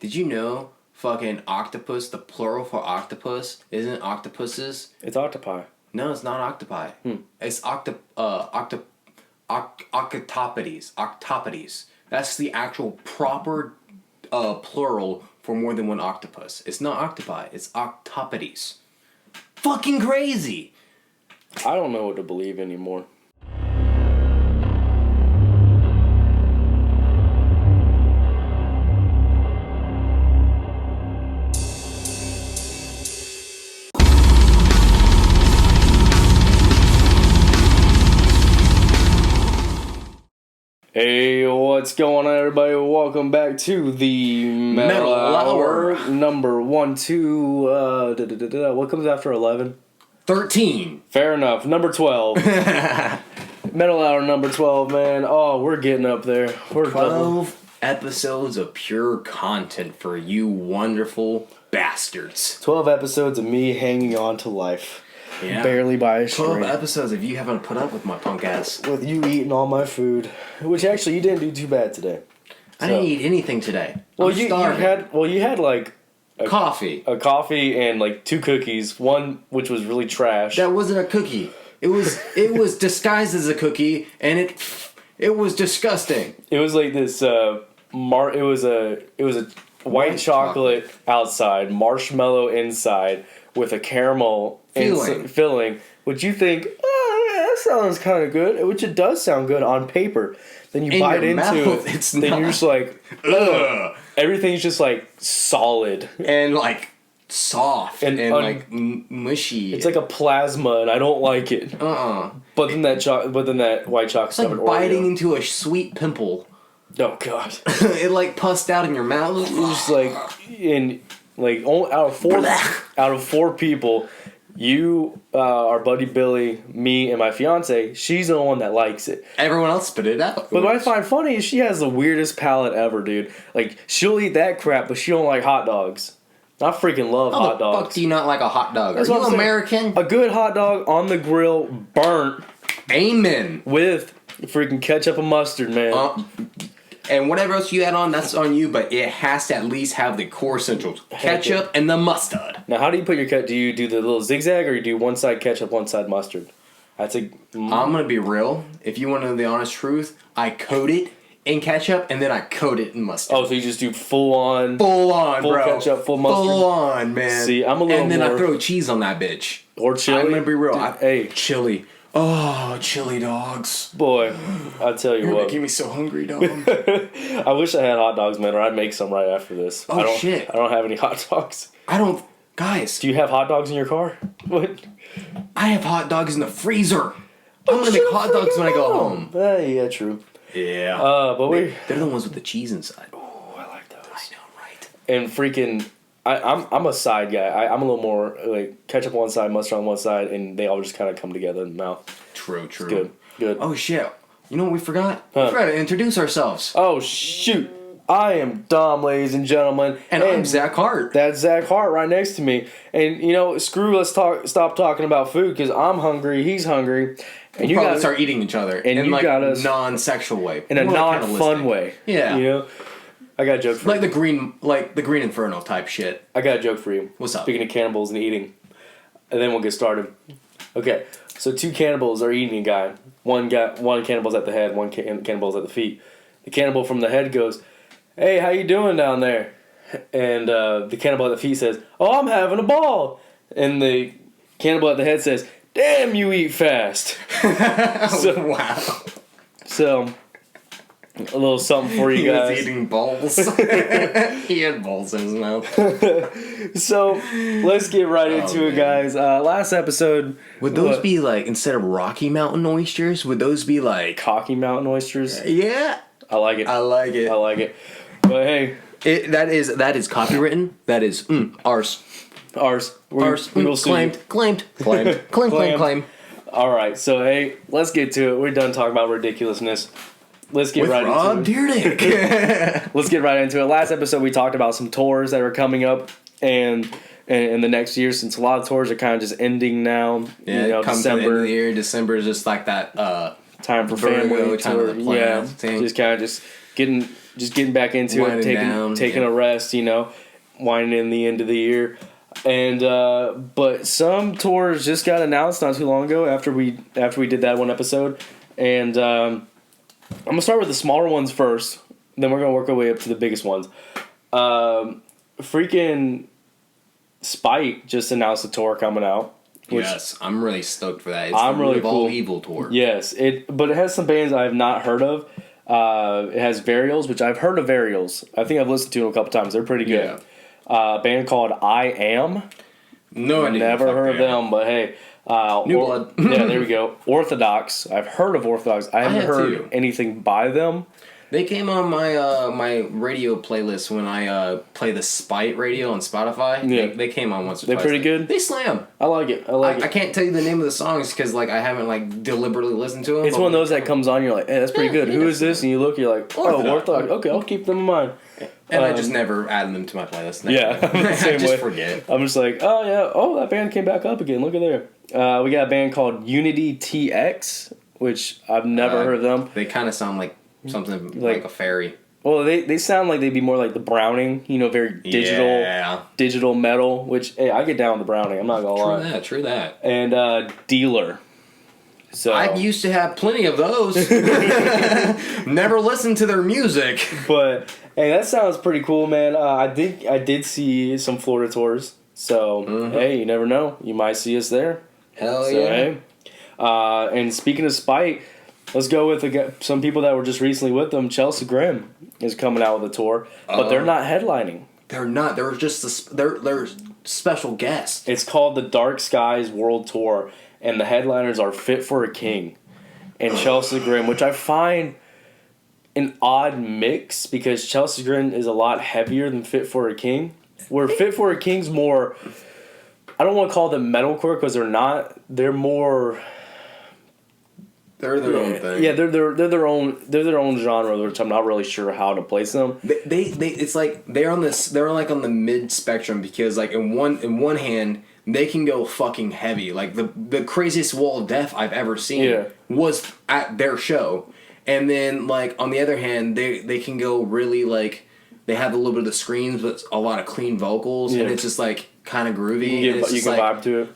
Did you know fucking octopus, the plural for octopus, isn't octopuses? It's octopi. No, it's not octopi. It's octopodes. Octopodes. That's the actual proper plural for more than one octopus. It's not octopi. It's octopodes. Fucking crazy. I don't know what to believe anymore. Hey, what's going on, everybody? Welcome back to the Metal Hour number 1, 2. What comes after 11? 13. Fair enough. Number 12. Metal Hour number 12, man. Oh, we're getting up there. We're 12 episodes of pure content for you wonderful bastards. 12 episodes of me hanging on to life. Yeah. Barely by a 12 string. episodes of you having to put up with my punk ass. With you eating all my food. Which actually you didn't do too bad today. I didn't eat anything today. Well, I'm you starving. had like coffee. A coffee and like 2 cookies. One which was really trash. That wasn't a cookie. It was disguised as a cookie, and it was disgusting. It was like this it was a white chocolate outside, marshmallow inside with a caramel filling, which you think, oh yeah, that sounds kind of good, which it does sound good on paper. Then you bite into it, then you're just like, ugh. Everything's just like solid and like soft and like mushy. It's like a plasma, and I don't like it. But then that white chocolate. It's like biting into a sweet pimple. Oh god! It like pussed out in your mouth. It's just like out of four people, you, our buddy Billy, me, and my fiance, she's the one that likes it. Everyone else spit it out. But what I find funny is she has the weirdest palate ever, dude. Like, she'll eat that crap, but she don't like hot dogs. I freaking love hot dogs. How the fuck do you not like a hot dog? Are you American? A good hot dog on the grill, burnt. Amen. With freaking ketchup and mustard, man. And whatever else you add on, that's on you, but it has to at least have the core essentials. Ketchup and the mustard. Now, how do you put your ketchup? Do you do the little zigzag, or you do one side ketchup, one side mustard? I'm going to be real. If you want to know the honest truth, I coat it in ketchup, and then I coat it in mustard. Oh, so you just do full on, full bro. Ketchup, full mustard? Full on, man. See, I'm a little And then more... I throw cheese on that bitch. Or chili? I'm going to be real. Hey. Chili. Oh, chili dogs. Boy, I'll tell you what. You're making me so hungry, dog. I wish I had hot dogs, man, or I'd make some right after this. Shit. I don't have any hot dogs. Guys. Do you have hot dogs in your car? What? I have hot dogs in the freezer. I'm going to make hot dogs when I go home. Yeah, true. Yeah. They're the ones with the cheese inside. Oh, I like those. I know, right? And freaking... I'm a side guy. I'm a little more like ketchup on one side, mustard on one side, and they all just kind of come together in the mouth. True. It's good. Oh shit! You know what we forgot? We forgot to introduce ourselves. Oh shoot! I am Dom, ladies and gentlemen, and I'm Zach Hart. That's Zach Hart right next to me. And you know, let's stop talking about food because I'm hungry, he's hungry, and you gotta start eating each other in like a non-sexual way, in a non-fun way. Yeah, you know. I got a joke for you. Like the Green Inferno type shit. I got a joke for you. What's up? Speaking of cannibals and eating. And then we'll get started. Okay, so 2 cannibals are eating a guy. One cannibal's at the head, one cannibal's at the feet. The cannibal from the head goes, "Hey, how you doing down there?" And the cannibal at the feet says, "Oh, I'm having a ball." And the cannibal at the head says, "Damn, you eat fast." Wow. So... a little something for you guys. He was eating balls. He had balls in his mouth. So, let's get right into it, guys. Last episode... Would those be like, instead of Rocky Mountain oysters, would those be like... Cocky Mountain oysters? Yeah. I like it. I like it. But hey... That is copywritten. That is ours. We will Claim. Alright, so hey, let's get to it. We're done talking about ridiculousness. Let's get right into it. Let's get right into it. Last episode we talked about some tours that are coming up and in the next year, since a lot of tours are kind of just ending now. Yeah, you know, December. To the end of the year. December is just like that time for family time tour. of the plan thing. Just kind of just getting just getting back into Winding it, down, taking yeah. a rest, winding in the end of the year. And but some tours just got announced not too long ago after we did that one episode. And I'm gonna start with the smaller ones first, then we're gonna work our way up to the biggest ones. Freaking Spite just announced a tour coming out. Yes, I'm really stoked for that. It's I'm the really Root of All cool. Evil tour. Yes, but it has some bands I have not heard of. It has Varials, which I've heard of Varials. I think I've listened to them a couple times. They're pretty good. Yeah. A band called I Am. No idea. Never heard of them, but hey. New Blood. Yeah, there we go. Orthodox. I've heard of Orthodox. I haven't heard too. anything by them. They came on my my radio playlist when I play the Spite radio on Spotify. Yeah. They came on once or They're twice. pretty good? They slam. I like it. I like I it. can't tell you the name of the songs because I haven't deliberately listened to them. It's one of those that comes on, you're like, hey, that's pretty Yeah, good. yeah, Who is this? And you look, you're like, oh, Orthodox. Okay, I'll keep them in mind. And I just never added them to my playlist. Never. Yeah, same I just way. forget. I'm just like, oh yeah, that band came back up again. Look at there. We got a band called Unity TX, which I've never heard of them. They kind of sound like something like a fairy. Well, they sound like they'd be more like the Browning, very digital metal. Which hey, I get down with the Browning. I'm not gonna lie. True that. And Dealer. So I used to have plenty of those. Never listened to their music. But hey, that sounds pretty cool, man. I did see some Florida tours. So hey, you never know. You might see us there. Hell yeah. Hey. And speaking of Spite, let's go with some people that were just recently with them. Chelsea Grim is coming out with a tour, but they're not headlining. They're not. They're just they're special guests. It's called the Dark Skies World Tour, and the headliners are Fit for a King and Chelsea Grim, which I find an odd mix because Chelsea Grim is a lot heavier than Fit for a King. Where Fit for a King's more, I don't want to call them metalcore because they're not. They're more. They're their own thing. Yeah, they're their own genre, which I'm not really sure how to place them. They it's like they're on the mid spectrum because like in one hand they can go fucking heavy. Like the craziest wall of death I've ever seen was at their show. And then like on the other hand they can go really like they have a little bit of the screams but a lot of clean vocals and it's just like kind of groovy. You can vibe to it.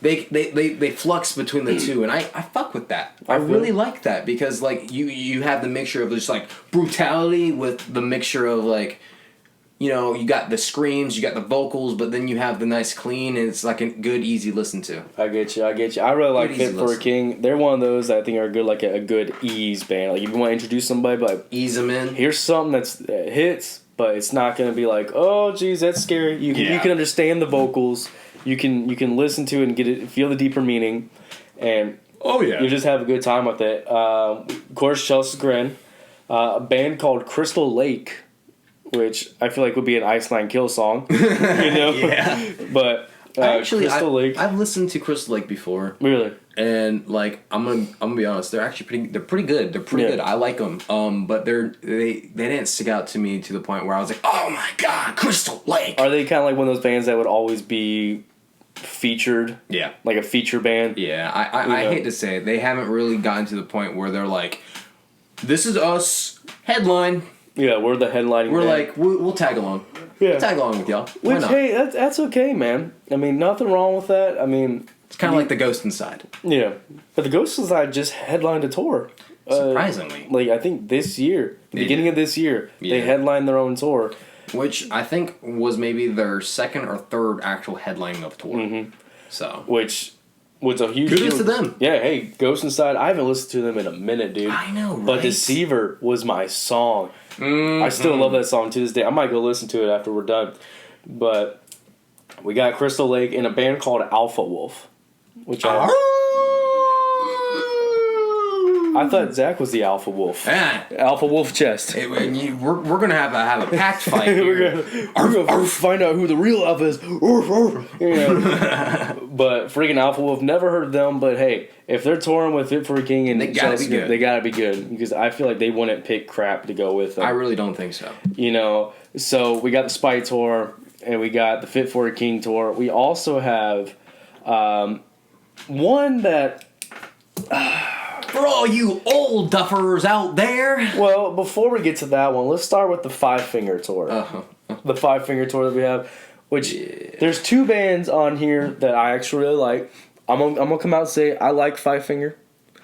They flux between the two, and I fuck with that. I really like that because like you have the mixture of just like brutality with the mixture of like you got the screams, you got the vocals, but then you have the nice clean, and it's like a good easy listen to. I get you. I really like Fit for a King. They're one of those that I think are good, like a good ease band. Like if you want to introduce somebody, but like, ease them in. Here's something that hits. But it's not going to be like, oh, geez, that's scary. You can understand the vocals. You can listen to it and feel the deeper meaning, and you just have a good time with it. Of course, Chelsea Grin, a band called Crystal Lake, which I feel like would be an Iceland Kill song, Yeah. But Crystal Lake, I've listened to Crystal Lake before. Really. And like I'm gonna be honest, they're actually pretty good. They're pretty good. I like them. But they didn't stick out to me to the point where I was like, oh my god, Crystal Lake. Are they kind of like one of those bands that would always be featured? Yeah, like a feature band. Yeah, I hate to say it, they haven't really gotten to the point where they're like, this is us headline. Yeah, we're the headlining. We're band. like we'll tag along. Yeah, we'll tag along with y'all. Why Which not? hey, that's okay, man. I mean, nothing wrong with that. I mean. It's kind of like the Ghost Inside. Yeah. But the Ghost Inside just headlined a tour. Surprisingly. Like, I think this year, beginning of this year, they headlined their own tour. Which I think was maybe their second or third actual headlining of tour. Mm-hmm. So. Which was a huge kudos to them. Yeah, hey, Ghost Inside, I haven't listened to them in a minute, dude. I know, right? But Deceiver was my song. Mm-hmm. I still love that song to this day. I might go listen to it after we're done. But we got Crystal Lake and a band called Alpha Wolf. Which I thought Zach was the Alpha Wolf. Alpha Wolf chest. We're gonna have a pact fight here. we're gonna find out who the real Alpha is. But freaking Alpha Wolf, never heard of them. But hey, if they're touring with Fit for a King and they gotta be good. They gotta be good because I feel like they wouldn't pick crap to go with them. I really don't think so. So we got the Spite tour and we got the Fit for a King tour. We also have. One that For all you old duffers out there. Well, before we get to that one, let's start with the Five Finger Tour. The Five Finger Tour that we have, which there's two bands on here that I actually really like. I'm gonna come out and say I like Five Finger.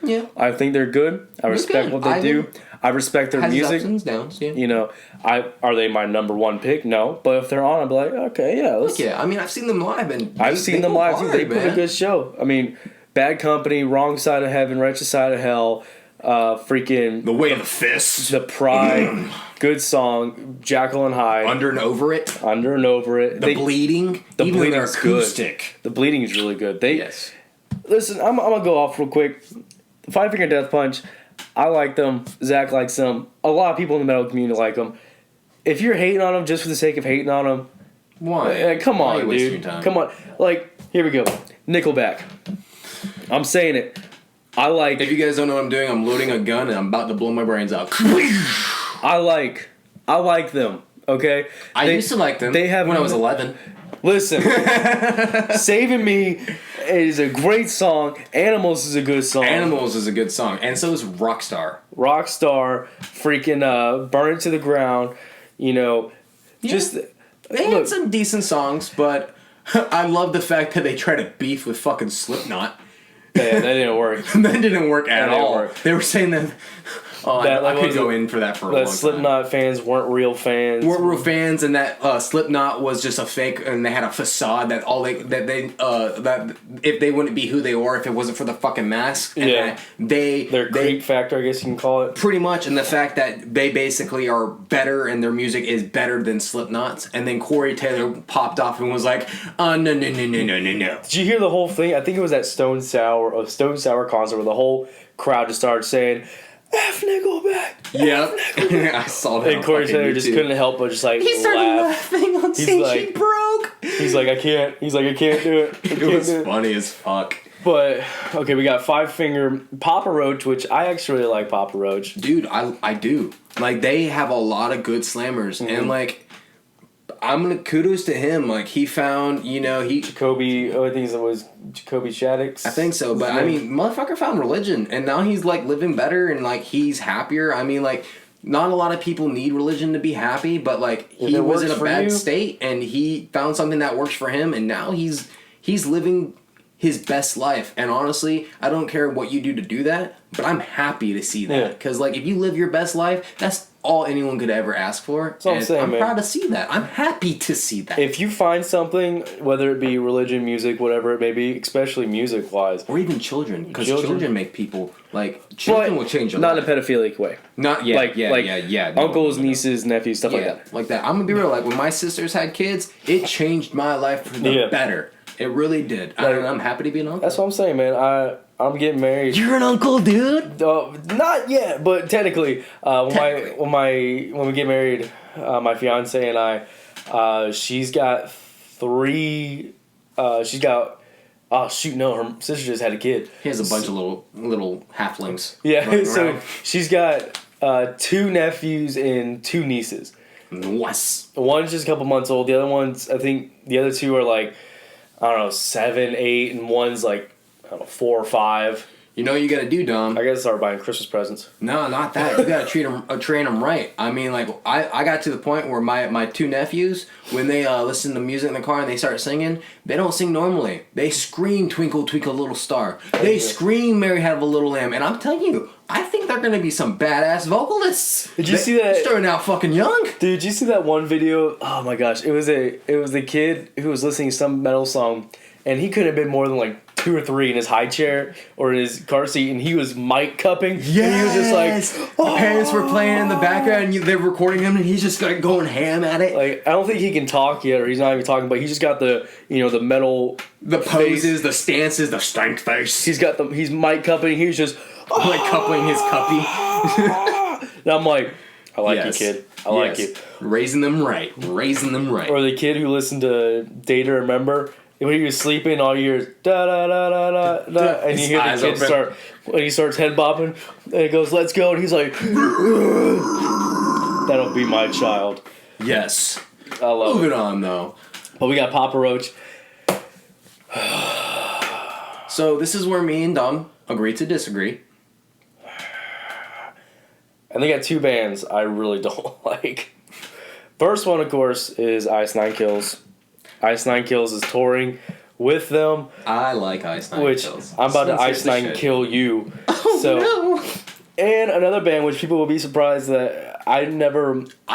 Yeah, I think they're good. I respect what they do. I respect their music. Ups and downs, yeah. You know, are they my number one pick? No, but if they're on, I'll be like, okay, yeah. I mean, I've seen them live, and I've seen them live too. They put a good show. I mean, Bad Company, Wrong Side of Heaven, Righteous Side of Hell, freaking The Way of the Fist, The Pride, good song, Jackal and Hyde, Under and Over It, The Bleeding, the even Bleeding their is acoustic. Good. The Bleeding is really good. Yes. Listen, I'm gonna go off real quick. Five Finger Death Punch, I like them. Zach likes them. A lot of people in the metal community like them. If you're hating on them just for the sake of hating on them, why? Come on, dude. Come on. Like, here we go. Nickelback. I'm saying it. I like. If you guys don't know what I'm doing, I'm loading a gun and I'm about to blow my brains out. I like them. Okay. I used to like them. When I was 11. Listen, Saving Me is a great song. Animals is a good song. Animals is a good song. And so is Rockstar. Rockstar, freaking Burn It to the Ground. You know, just... They had some decent songs, but I love the fact that they try to beef with fucking Slipknot. Yeah, that didn't work. That didn't work at all. They were saying that... I could go in for that for a long time. Slipknot fans weren't real fans. And that Slipknot was just a fake, and they had a facade that that if they wouldn't be who they were if it wasn't for the fucking mask. And their creep factor, I guess you can call it. Pretty much, and the fact that they basically are better and their music is better than Slipknot's. And then Corey Taylor popped off and was like, no. Did you hear the whole thing? I think it was at Stone Sour concert where the whole crowd just started saying, F Nickelback. Yep. I saw that. And Corey Taylor just couldn't help but just like he started laughing on stage. He broke. He's like, I can't do it. It was funny as fuck. But okay, we got Five Finger, Papa Roach, which I actually really like Papa Roach. Dude, I do. Like, they have a lot of good slammers, and like, I'm gonna kudos to him. Like, he found, Jacoby, I think it was Jacoby Shaddix. I think so, but I mean, motherfucker found religion, and now he's like living better, and like he's happier. I mean, like, not a lot of people need religion to be happy, but like he was in a bad state, and he found something that works for him, and now he's living his best life. And honestly, I don't care what you do to do that, but I'm happy to see that, because like if you live your best life, that's all anyone could ever ask for. That's what I'm saying, man. I'm proud to see that. I'm happy to see that. If you find something, whether it be religion, music, whatever it may be, especially music-wise. Or even children, because children make people, like, children will change your life. Not in a pedophilic way. Not yet, yeah. Uncles, nieces, nephews, stuff like that. Like that. I'm going to be real, like, when my sisters had kids, it changed my life for the better. It really did. I'm happy to be an uncle. That's what I'm saying, man. I'm getting married. You're an uncle, dude? Not yet, but technically, when we get married, my fiance and I, she's got three. Her sister just had a kid. He has a bunch of little halflings. Yeah, so she's got 2 nephews and 2 nieces. Nice. One's just a couple months old. The other ones, I think, the other 2 are like, I don't know, 7, 8, and one's like, I don't know, 4 or 5. You know what you gotta do, Dom? I gotta start buying Christmas presents. No, not that. You gotta train them right. I mean, like, I got to the point where my 2 nephews, when they listen to music in the car and they start singing, they don't sing normally. They scream Twinkle, Twinkle, Little Star. They scream Mary Had a Little Lamb. And I'm telling you, I think they're gonna be some badass vocalists. Did you see that? They're starting out fucking young. Dude, did you see that one video? Oh my gosh. It was a kid who was listening to some metal song, and he couldn't have been more than like 2 or 3 in his high chair or in his car seat, and he was mic cupping. Yeah, and he was just like, the parents were playing in the background, and they're recording him, and he's just like going ham at it. Like, I don't think he can talk yet, or he's not even talking, but he just got the the metal, the poses, face. The stances, the stank face. He's mic cupping. He's just like coupling his cuppy. And I'm like, I like you, kid. I like you. Raising them right. Or the kid who listened to Day to Remember. When he was sleeping, all you hear da da da da da da, and you hear the kid start when he starts head bopping, and he goes, "Let's go," and he's like, "That'll be my child." Yes, I love it. Moving on though, but we got Papa Roach. So this is where me and Dom agree to disagree. And they got 2 bands I really don't like. First one, of course, is Ice Nine Kills. Ice Nine Kills is touring with them. I like Ice Nine Kills. I'm about to Ice Nine kill you. Oh, no. And another band, which people will be surprised that I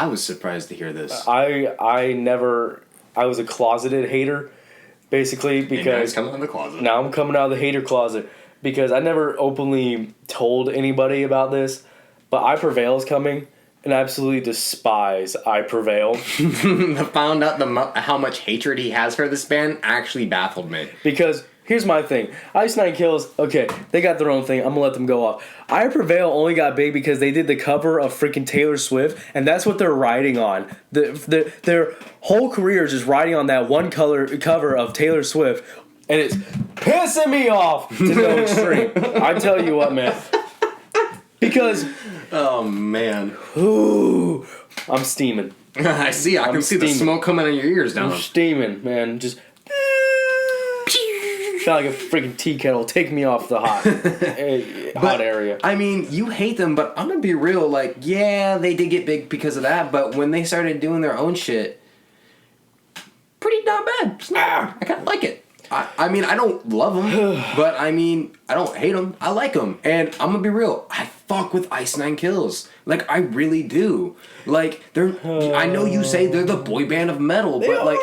was surprised to hear this. I was a closeted hater, basically, because... now he's coming out of the closet. Now I'm coming out of the hater closet, because I never openly told anybody about this, but I Prevail is coming, and I absolutely despise I Prevail. Found out how much hatred he has for this band actually baffled me. Because... here's my thing. Ice Nine Kills, okay, they got their own thing. I'm going to let them go off. I Prevail only got big because they did the cover of freaking Taylor Swift, and that's what they're riding on. Their whole career is just riding on that one cover of Taylor Swift, and it's pissing me off to no extreme. I tell you what, man. Because... oh, man. Ooh, I'm steaming. I see. I can see the smoke coming out of your ears now. I'm steaming, man. Just... like a freaking tea kettle. Take me off the hot area. I mean, you hate them, but I'm gonna be real. Like, yeah, they did get big because of that, but when they started doing their own shit, pretty not bad. It's not, I kind of like it. I mean, I don't love them, but I mean, I don't hate them. I like them, and I'm gonna be real. I fuck with Ice Nine Kills. Like, I really do. Like, I know you say they're the boy band of metal, but like,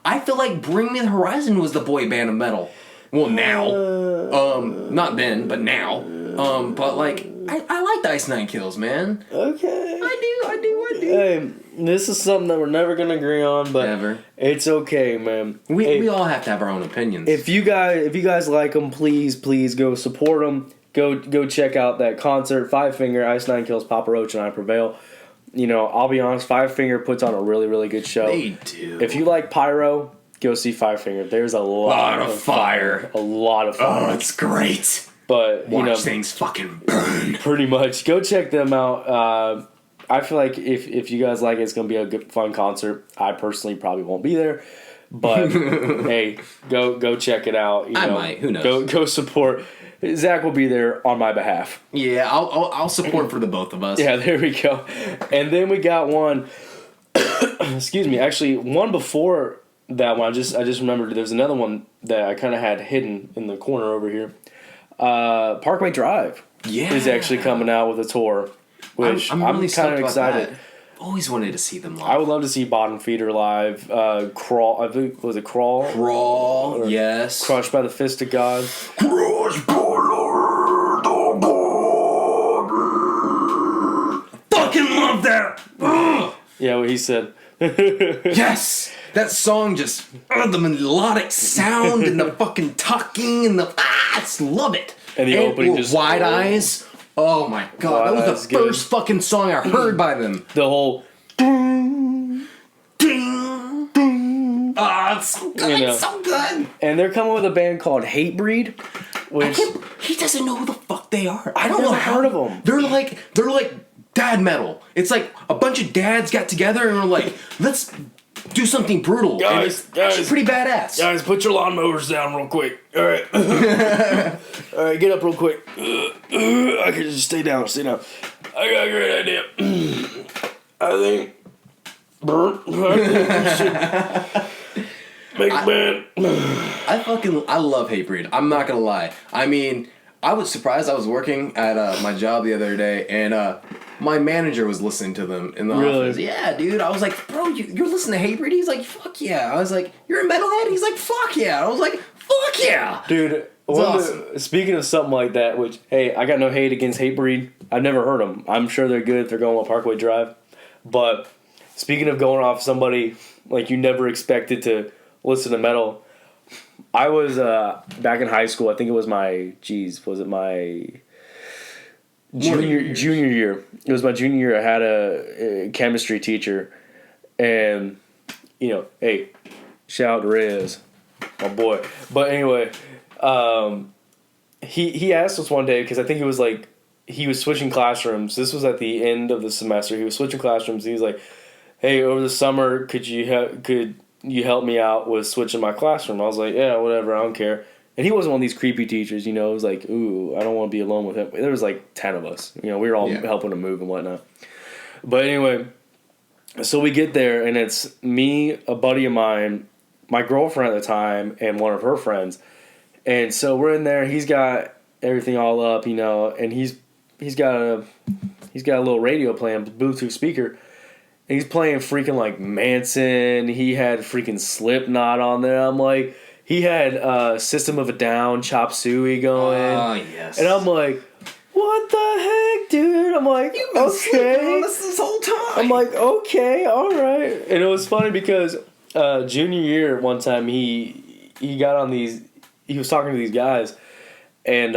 I feel like Bring Me the Horizon was the boy band of metal. Well, now. Not then, but now. But, like, I like the Ice Nine Kills, man. Okay. I do. Hey, this is something that we're never going to agree on, but never. It's okay, man. We all have to have our own opinions. If you guys like them, please go support them. Go check out that concert. Five Finger, Ice Nine Kills, Papa Roach, and I Prevail. You know, I'll be honest, Five Finger puts on a really, really good show. They do. If you like pyro... go see Five Finger. There's a lot of fire. A lot of fire. Oh, it's great. But, watch things fucking burn. Pretty much. Go check them out. I feel like if you guys like it, it's going to be a good, fun concert. I personally probably won't be there. But, hey, go check it out. I might. Who knows? Go support. Zach will be there on my behalf. Yeah, I'll support for the both of us. Yeah, there we go. And then we got one. Excuse me. Actually, one before... that one, I just remembered there's another one that I kind of had hidden in the corner over here. Parkway Drive is actually coming out with a tour, which I'm really kind of excited. Always wanted to see them live. I would love to see Bottom Feeder live. Crawl, I think, was it Crawl? Crawl, yes. Crushed by the Fist of God. Crushed by the God. Fucking love that. Yeah, what he said. Yes. That song just, the melodic sound and the fucking talking and I just love it. And the opening just... Wide Eyes. Oh my god, that was the first fucking song I heard by them. The whole... ding, ding. Oh, it's so good, it's so good. And they're coming with a band called Hatebreed, which... he doesn't know who the fuck they are. I don't know how. Heard of them. They're like dad metal. It's like a bunch of dads got together and were like, let's... do something brutal. Guys, it's pretty badass. Guys, put your lawnmowers down real quick. All right. All right, get up real quick. I can just stay down. I got a great idea. I think we should make a band. I love Hatebreed. I'm not gonna lie. I mean, I was surprised. I was working at my job the other day, and my manager was listening to them in the office. Yeah, dude. I was like, bro, you're listening to Hatebreed? He's like, fuck yeah. I was like, you're a metalhead? He's like, fuck yeah. I was like, fuck yeah. Dude, awesome. Speaking of something like that, which, hey, I got no hate against Hatebreed. I've never heard them. I'm sure they're good if they're going on Parkway Drive. But speaking of going off somebody like you never expected to listen to metal, I was back in high school. I think it was my junior year. It was my junior year. I had a chemistry teacher, and hey, shout out to Rez, my boy. But anyway, he asked us one day, because I think it was like he was switching classrooms. This was at the end of the semester. He was switching classrooms. And he was like, "Hey, over the summer, could you help me out with switching my classroom?" I was like, "Yeah, whatever, I don't care." And he wasn't one of these creepy teachers, you know. It was like, ooh, I don't want to be alone with him. There was like 10 of us. You know, we were all helping him move and whatnot. But anyway, so we get there, and it's me, a buddy of mine, my girlfriend at the time, and one of her friends. And so we're in there. He's got everything all up, you know, and he's got a little radio playing, Bluetooth speaker. And he's playing freaking like Manson. He had freaking Slipknot on there. I'm like, he had System of a Down, Chop Suey going. Oh, yes. And I'm like, what the heck, dude? I'm like, you've been sleeping on this whole time. I'm like, okay, all right. And it was funny because junior year, one time he got on these. He was talking to these guys, and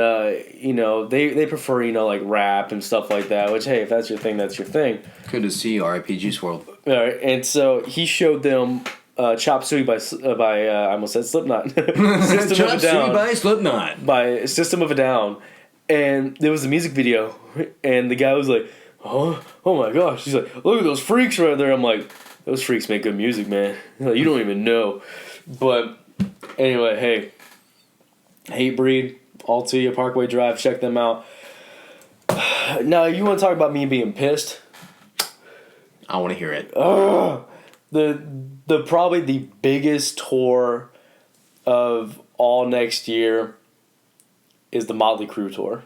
you know, they prefer, you know, like rap and stuff like that. Which, hey, if that's your thing, that's your thing. Good to see you, R.I.P. Juice WRLD. All right, and so he showed them Chop Suey by I almost said Slipknot. System of a Down by Slipknot. By System of a Down, and there was a music video, and the guy was like, oh my gosh. He's like, look at those freaks right there. I'm like, those freaks make good music, man. Like, you don't even know. But anyway, hey, Hatebreed, all to you, Parkway Drive, check them out. Now, you want to talk about me being pissed? I want to hear it. The probably the biggest tour of all next year is the Motley Crue tour.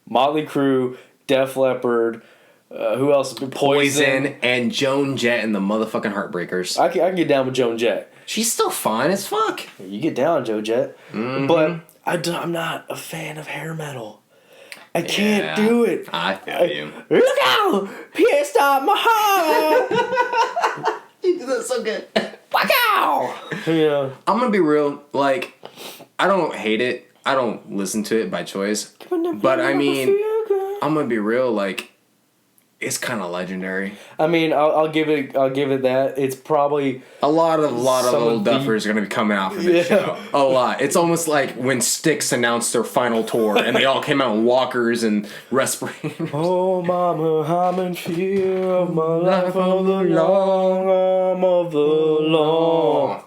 Motley Crue, Def Leppard, who else? Poison and Joan Jett and the motherfucking Heartbreakers. I can get down with Joan Jett. She's still fine as fuck. You get down, Joan Jett. Mm-hmm. But I'm not a fan of hair metal. I can't do it. I feel you. Look out! Pierced out my heart! You do that so good. Walk out! Yeah. I'm gonna be real. Like, I don't hate it. I don't listen to it by choice. But I mean, I'm gonna be real. Like, it's kind of legendary. I mean, I'll give it that. It's probably a lot of old duffers are gonna be coming out for this show. A lot. It's almost like when Styx announced their final tour and they all came out in walkers and respirators. Oh, mama, I'm in fear of my life of the long arm of the law.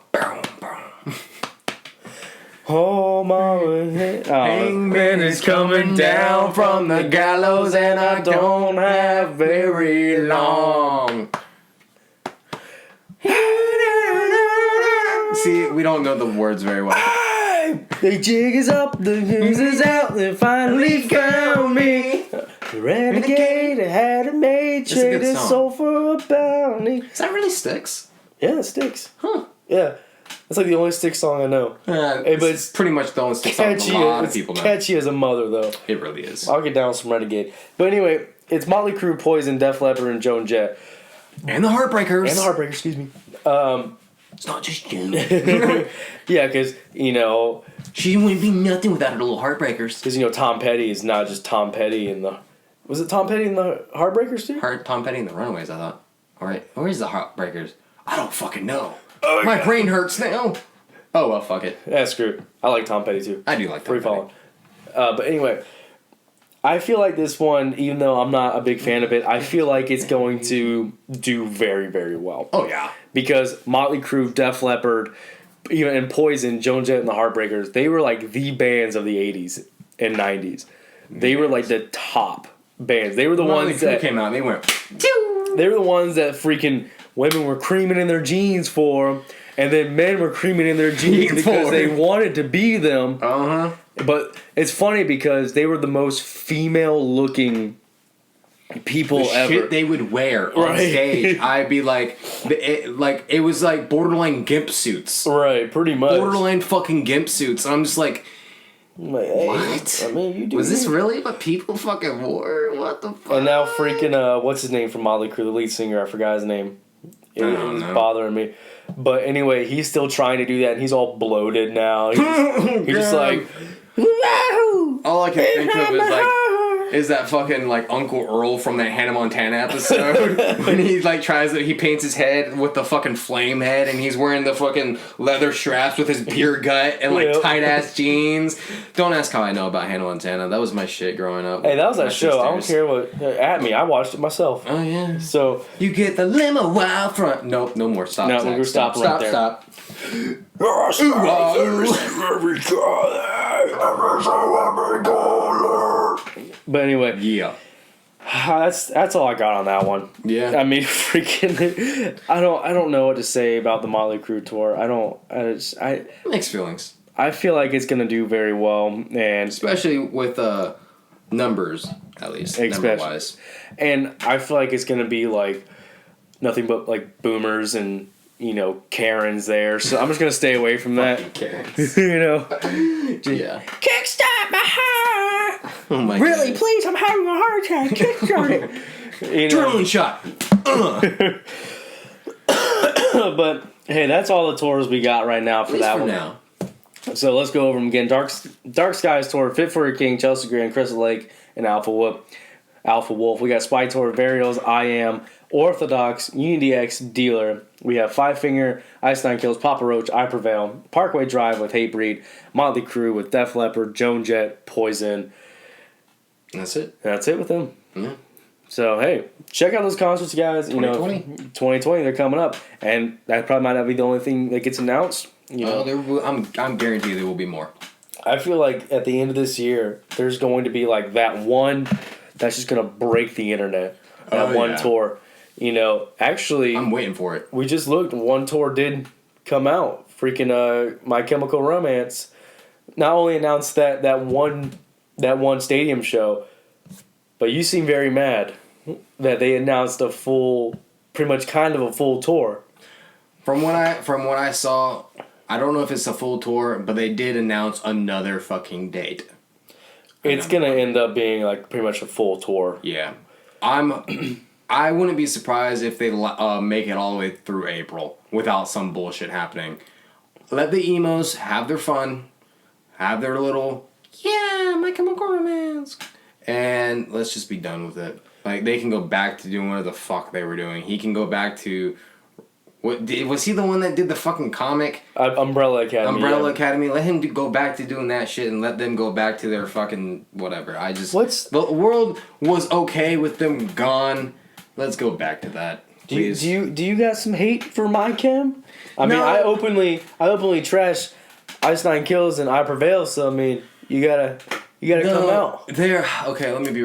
Oh, mama, hangman is coming down from the gallows and I don't have very long. See, we don't know the words very well. The jig is up, the news is out, they finally found me. The renegade had it made, traded his soul for a bounty. Is that really Styx? Yeah, it Styx. Huh. Yeah. That's like the only Styx song I know. But it's pretty much the only Styx song a lot of people know. Catchy as a mother, though. It really is. I'll get down with some Renegade. But anyway, it's Motley Crue, Poison, Def Leppard, and Joan Jett. And the Heartbreakers. Excuse me. It's not just you. Yeah, because, you know... She wouldn't be nothing without her little Heartbreakers. Because, you know, Tom Petty is not just Tom Petty in the... Was it Tom Petty in the Heartbreakers, too? Tom Petty in the Runaways, I thought. Alright, where's the Heartbreakers? I don't fucking know. Oh, my brain hurts now. Oh, well, fuck it. Yeah, screw it. I like Tom Petty, too. I do like Tom Petty. But anyway, I feel like this one, even though I'm not a big fan of it, I feel like it's going to do very, very well. Oh, yeah. Because Motley Crue, Def Leppard, even and Poison, Joan Jett, and the Heartbreakers, they were like the bands of the 80s and 90s. They were like the top bands. They were the ones that came out, they went... They were the ones that freaking women were creaming in their jeans for, and then men were creaming in their jeans because they wanted to be them. Uh-huh. But it's funny because they were the most female-looking people ever. Shit they would wear on stage, I'd be like, it was like borderline gimp suits. Right, pretty much. Borderline fucking gimp suits. I'm just like, hey, what? I mean, you do. Was this really what people fucking wore? What the fuck? And now freaking, what's his name from Motley Crue, the lead singer? I forgot his name. It was bothering me. But anyway, he's still trying to do that, and he's all bloated now. He's just like, all I can think of is like is that fucking like Uncle Earl from that Hannah Montana episode when he like he paints his head with the fucking flame head and he's wearing the fucking leather straps with his beer gut and like tight ass jeans. Don't ask how I know about Hannah Montana. That was my shit growing up. Hey, that was that show. Sisters. I don't care what at me. I watched it myself. Oh yeah. So you get the limo wild front. Nope, no more. Stop. No, we're stopping right there. Stop. But anyway, yeah, that's all I got on that one. Yeah, I mean, freaking, I don't know what to say about the Motley Crue tour. I mixed feelings. I feel like it's gonna do very well, and especially with numbers, at least number wise. And I feel like it's gonna be like nothing but like boomers and Karens there. So I'm just gonna stay away from that. Karens. Yeah. Kickstart my heart. Oh my really, God. please, I'm having a heart attack. Kickstart it. Adrenaline shot. But hey, that's all the tours we got right now for that one. Now. So let's go over them again. Dark Skies Tour, Fit for a King, Chelsea Grin, Crystal Lake, and Alpha Wolf. We got Spy Tour, Varials, I Am, Orthodox, Unity X, Dealer. We have Five Finger, Ice Nine Kills, Papa Roach, I Prevail, Parkway Drive with Hatebreed, Motley Crue with Def Leppard, Joan Jett, Poison. That's it. That's it with them. Yeah. So hey, check out those concerts, guys. 2020 they're coming up, and that probably might not be the only thing that gets announced. I'm guaranteed there will be more. I feel like at the end of this year, there's going to be like that one that's just going to break the internet. That one tour. Actually... I'm waiting for it. We just looked. One tour did come out. Freaking My Chemical Romance not only announced that one stadium show, but you seem very mad that they announced a full... pretty much kind of a full tour. From what I saw... I don't know if it's a full tour, but they did announce another fucking date. It's going to end up being like pretty much a full tour. Yeah. I wouldn't be surprised if they make it all the way through April without some bullshit happening. Let the emos have their fun, have their little, My Chemical Romance, and let's just be done with it. Like, they can go back to doing whatever the fuck they were doing. He can go back to... was he the one that did the fucking comic? Umbrella Academy. Academy. Let him go back to doing that shit and let them go back to their fucking whatever. The world was okay with them gone. Let's go back to that. Please. Do you got some hate for My Chem? I mean, I openly trash Ice Nine Kills and I Prevail. So I mean, you gotta come out. Okay. Let me be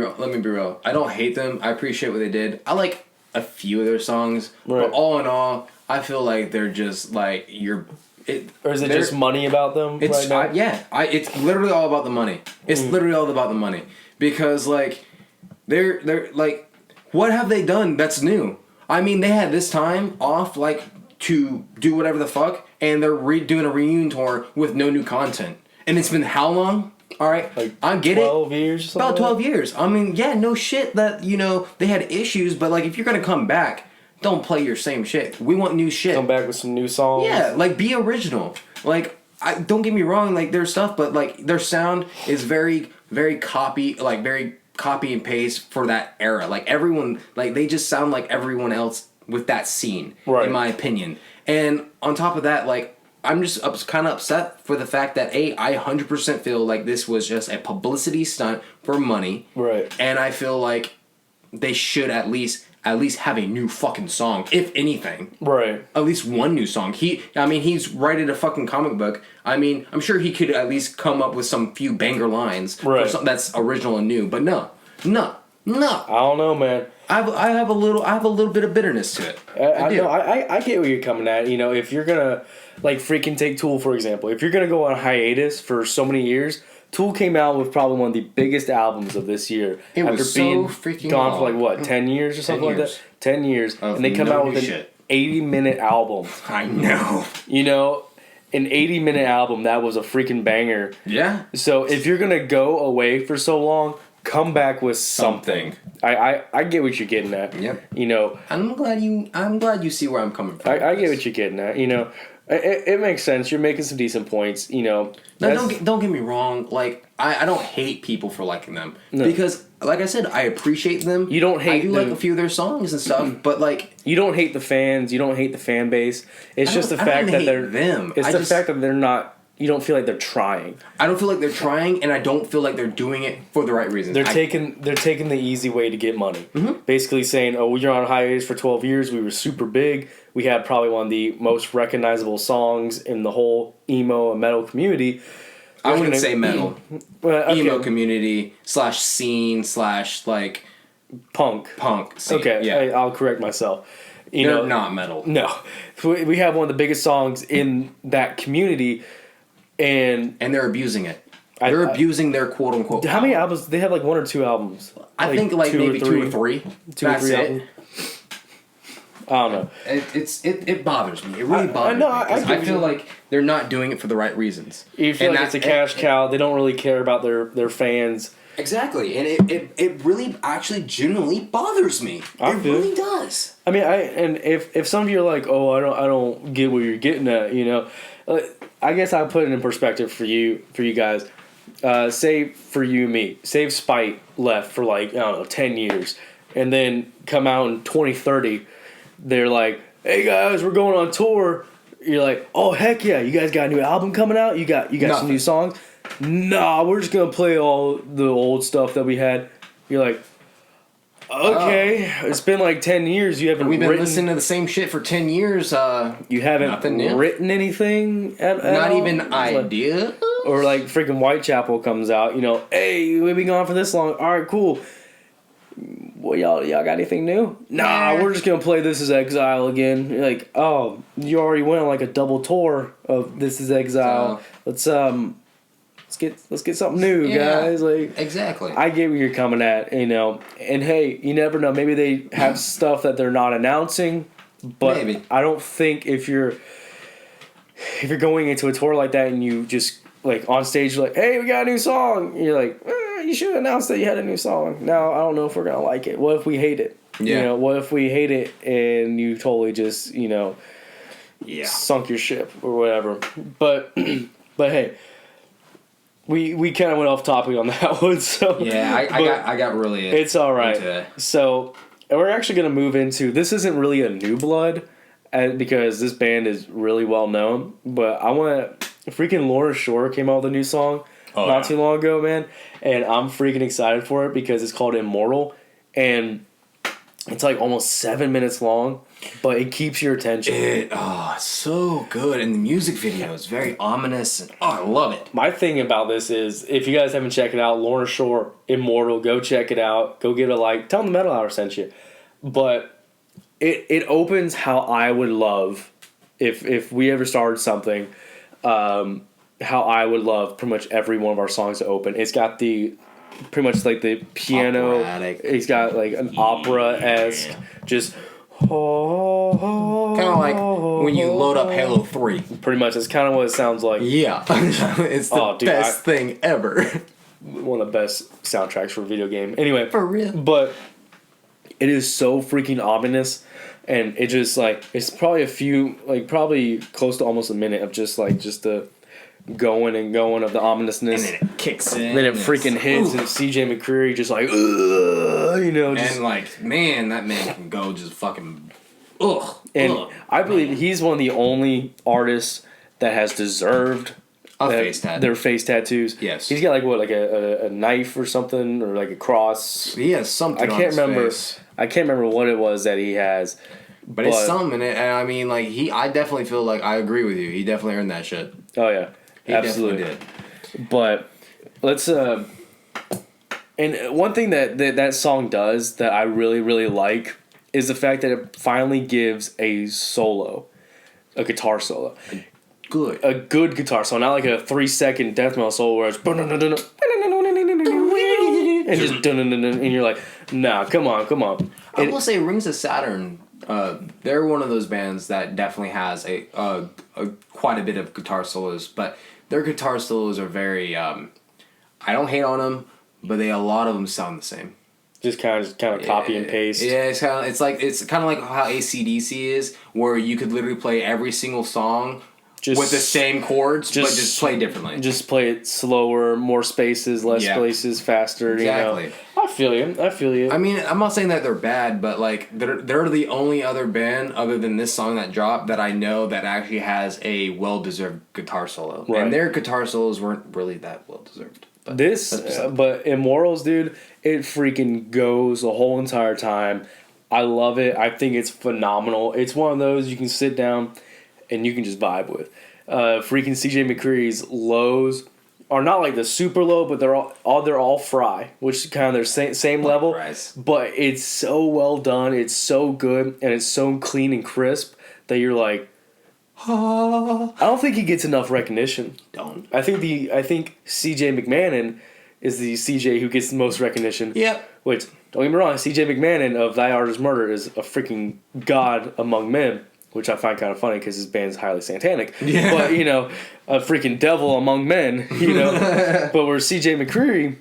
real. I don't hate them. I appreciate what they did. I like a few of their songs, but all in all, I feel like they're just like or is it just money about them? It's right now? It's literally all about the money. It's literally all about the money because like they're like, what have they done that's new? I mean, they had this time off like to do whatever the fuck, and they're doing a reunion tour with no new content, and it's been how long? All right, like I get 12 years. About 12 years. I mean, yeah, no shit that they had issues, but like if you're gonna come back, don't play your same shit. We want new shit. Come back with some new songs. Yeah, like be original. Like don't get me wrong, like their stuff, but like their sound is very, very copy and paste for that era. Like everyone, like they just sound like everyone else with that scene, in my opinion. And on top of that, like I'm just kind of upset for the fact that I 100% feel like this was just a publicity stunt for money. Right. And I feel like they should at least have a new fucking song, if anything. Right. At least one new song. He's writing a fucking comic book. I mean, I'm sure he could at least come up with some few banger lines. Right. Or something that's original and new. But no. I don't know, man. I have a little bit of bitterness to it. I get where you're coming at. If you're gonna like freaking take Tool for example, if you're gonna go on hiatus for so many years, Tool came out with probably one of the biggest albums of this year. It after was being so freaking gone long. For like what, 10 years or something like that. 10 years, and they come out with an 80-minute album. I know. An 80-minute album that was a freaking banger. Yeah. So if you're gonna go away for so long, come back with something. I get what you're getting at. Yep. I'm glad you see where I'm coming from. I get what you're getting at. It makes sense. You're making some decent points. No, don't get me wrong. Like I don't hate people for liking them because like I said, I appreciate them. You don't hate. I do like a few of their songs and stuff, but like you don't hate the fans. You don't hate the fan base. It's just the fact that they're them. It's the fact that they're not. You don't feel like they're trying. I don't feel like they're trying, and I don't feel like they're doing it for the right reasons. They're taking the easy way to get money. Basically saying, "Oh, you're on hiatus for 12 years. We were super big. We had probably one of the most recognizable songs in the whole emo and metal community." I wouldn't say metal. Emo community / scene / like punk scene. Okay, yeah. I'll correct myself. They're not metal. No, we have one of the biggest songs in that community, and they're abusing it. They're abusing their quote unquote. How many albums? They have like 1 or 2 albums. I think like maybe 2 or 3. That's it. Albums. I don't know. It bothers me. It really bothers me. I feel like they're not doing it for the right reasons. You feel like it's a cash cow. They don't really care about their fans. Exactly, and it really actually genuinely bothers me. It really does. I mean, if some of you are like, oh, I don't get what you're getting at, I guess I'll put it in perspective for you guys. Say for you and me, say Spite left for like, I don't know, 10 years, and then come out in 2030. They're like, hey guys, we're going on tour. You're like, oh heck yeah, you guys got a new album coming out? You got some new songs? Nah, we're just gonna play all the old stuff that we had. You're like, okay, it's been like 10 years. We've been listening to the same shit for 10 years. You haven't written anything at not all? Even idea. Or like freaking Whitechapel comes out. Hey, we've been gone for this long. All right, cool. Well, y'all got anything new? Nah, we're just gonna play This Is Exile again. You're like, oh, you already went on like a double tour of This Is Exile. Let's get something new, guys. Like, exactly. I get where you're coming at, and hey, you never know. Maybe they have stuff that they're not announcing, but maybe. I don't think if you're going into a tour like that and you just like on stage, you're like, hey, we got a new song. You're like, you should announce that you had a new song. Now, I don't know if we're gonna like it. What if we hate it? Yeah. What if we hate it and you totally just sunk your ship or whatever? But hey. We kind of went off topic on that one, so yeah, I got really. It's all right. So we're actually gonna move into this. Isn't really a new blood, because this band is really well known. But I want freaking Lorna Shore came out with a new song not too long ago, man, and I'm freaking excited for it because it's called Immortal, and it's like almost 7 minutes long. But it keeps your attention. So good. And the music video is very ominous. And I love it. My thing about this is, if you guys haven't checked it out, Lorna Shore, Immortal, go check it out. Go get a like. Tell them the Metal Hour sent you. But it opens how I would love, if we ever started something, how I would love pretty much every one of our songs to open. It's got pretty much like the piano. Operatic. It's got like an opera-esque, just... kind of like when you load up Halo 3. Pretty much, it's kind of what it sounds like. Yeah. It's the best thing ever. One of the best soundtracks for a video game. Anyway. For real. But it is so freaking ominous. And it just, like, it's probably probably close to almost a minute of just the going and going of the ominousness. And then it kicks in. And then it freaking hits, and CJ McCreery just like, just... And like, man, that man can go just fucking, And I believe he's one of the only artists that has deserved their face tattoos. Yes. He's got like a knife or something, or like a cross. He has something I can't remember what it was that he has. But it's something, and I mean, like, I definitely feel like I agree with you. He definitely earned that shit. Oh, yeah. He absolutely did. But let's and one thing that song does that I really, really like is the fact that it finally gives a guitar solo. A good guitar solo, not like a 3-second death metal solo where it's and just and you're like, nah, come on. I will say Rings of Saturn, they're one of those bands that definitely has a quite a bit of guitar solos, but their guitar solos are very I don't hate on them, but a lot of them sound the same. Just kind of copy and paste. Yeah, it's kind of like how AC/DC is, where you could literally play every single song with the same chords, but just play differently. Just play it slower, more spaces, less places, faster. Exactly. I feel you. I mean, I'm not saying that they're bad, but like they're the only other band other than this song that dropped that I know that actually has a well-deserved guitar solo. Right. And their guitar solos weren't really that well-deserved. But Immortals, dude, it freaking goes the whole entire time. I love it. I think it's phenomenal. It's one of those you can sit down and you can just vibe with. Freaking CJ McCreery's lows are not like the super low, but they're all fry, which is kind of their same level. Fries. But it's so well done. It's so good, and it's so clean and crisp that you're like, I don't think he gets enough recognition. Don't. I think CJ McMahon is the CJ who gets the most recognition. Yep. Which, don't get me wrong, CJ McMahon of Thy Art Is Murder is a freaking god among men, which I find kind of funny because his band's highly satanic. Yeah. But, a freaking devil among men, But where CJ McCreery,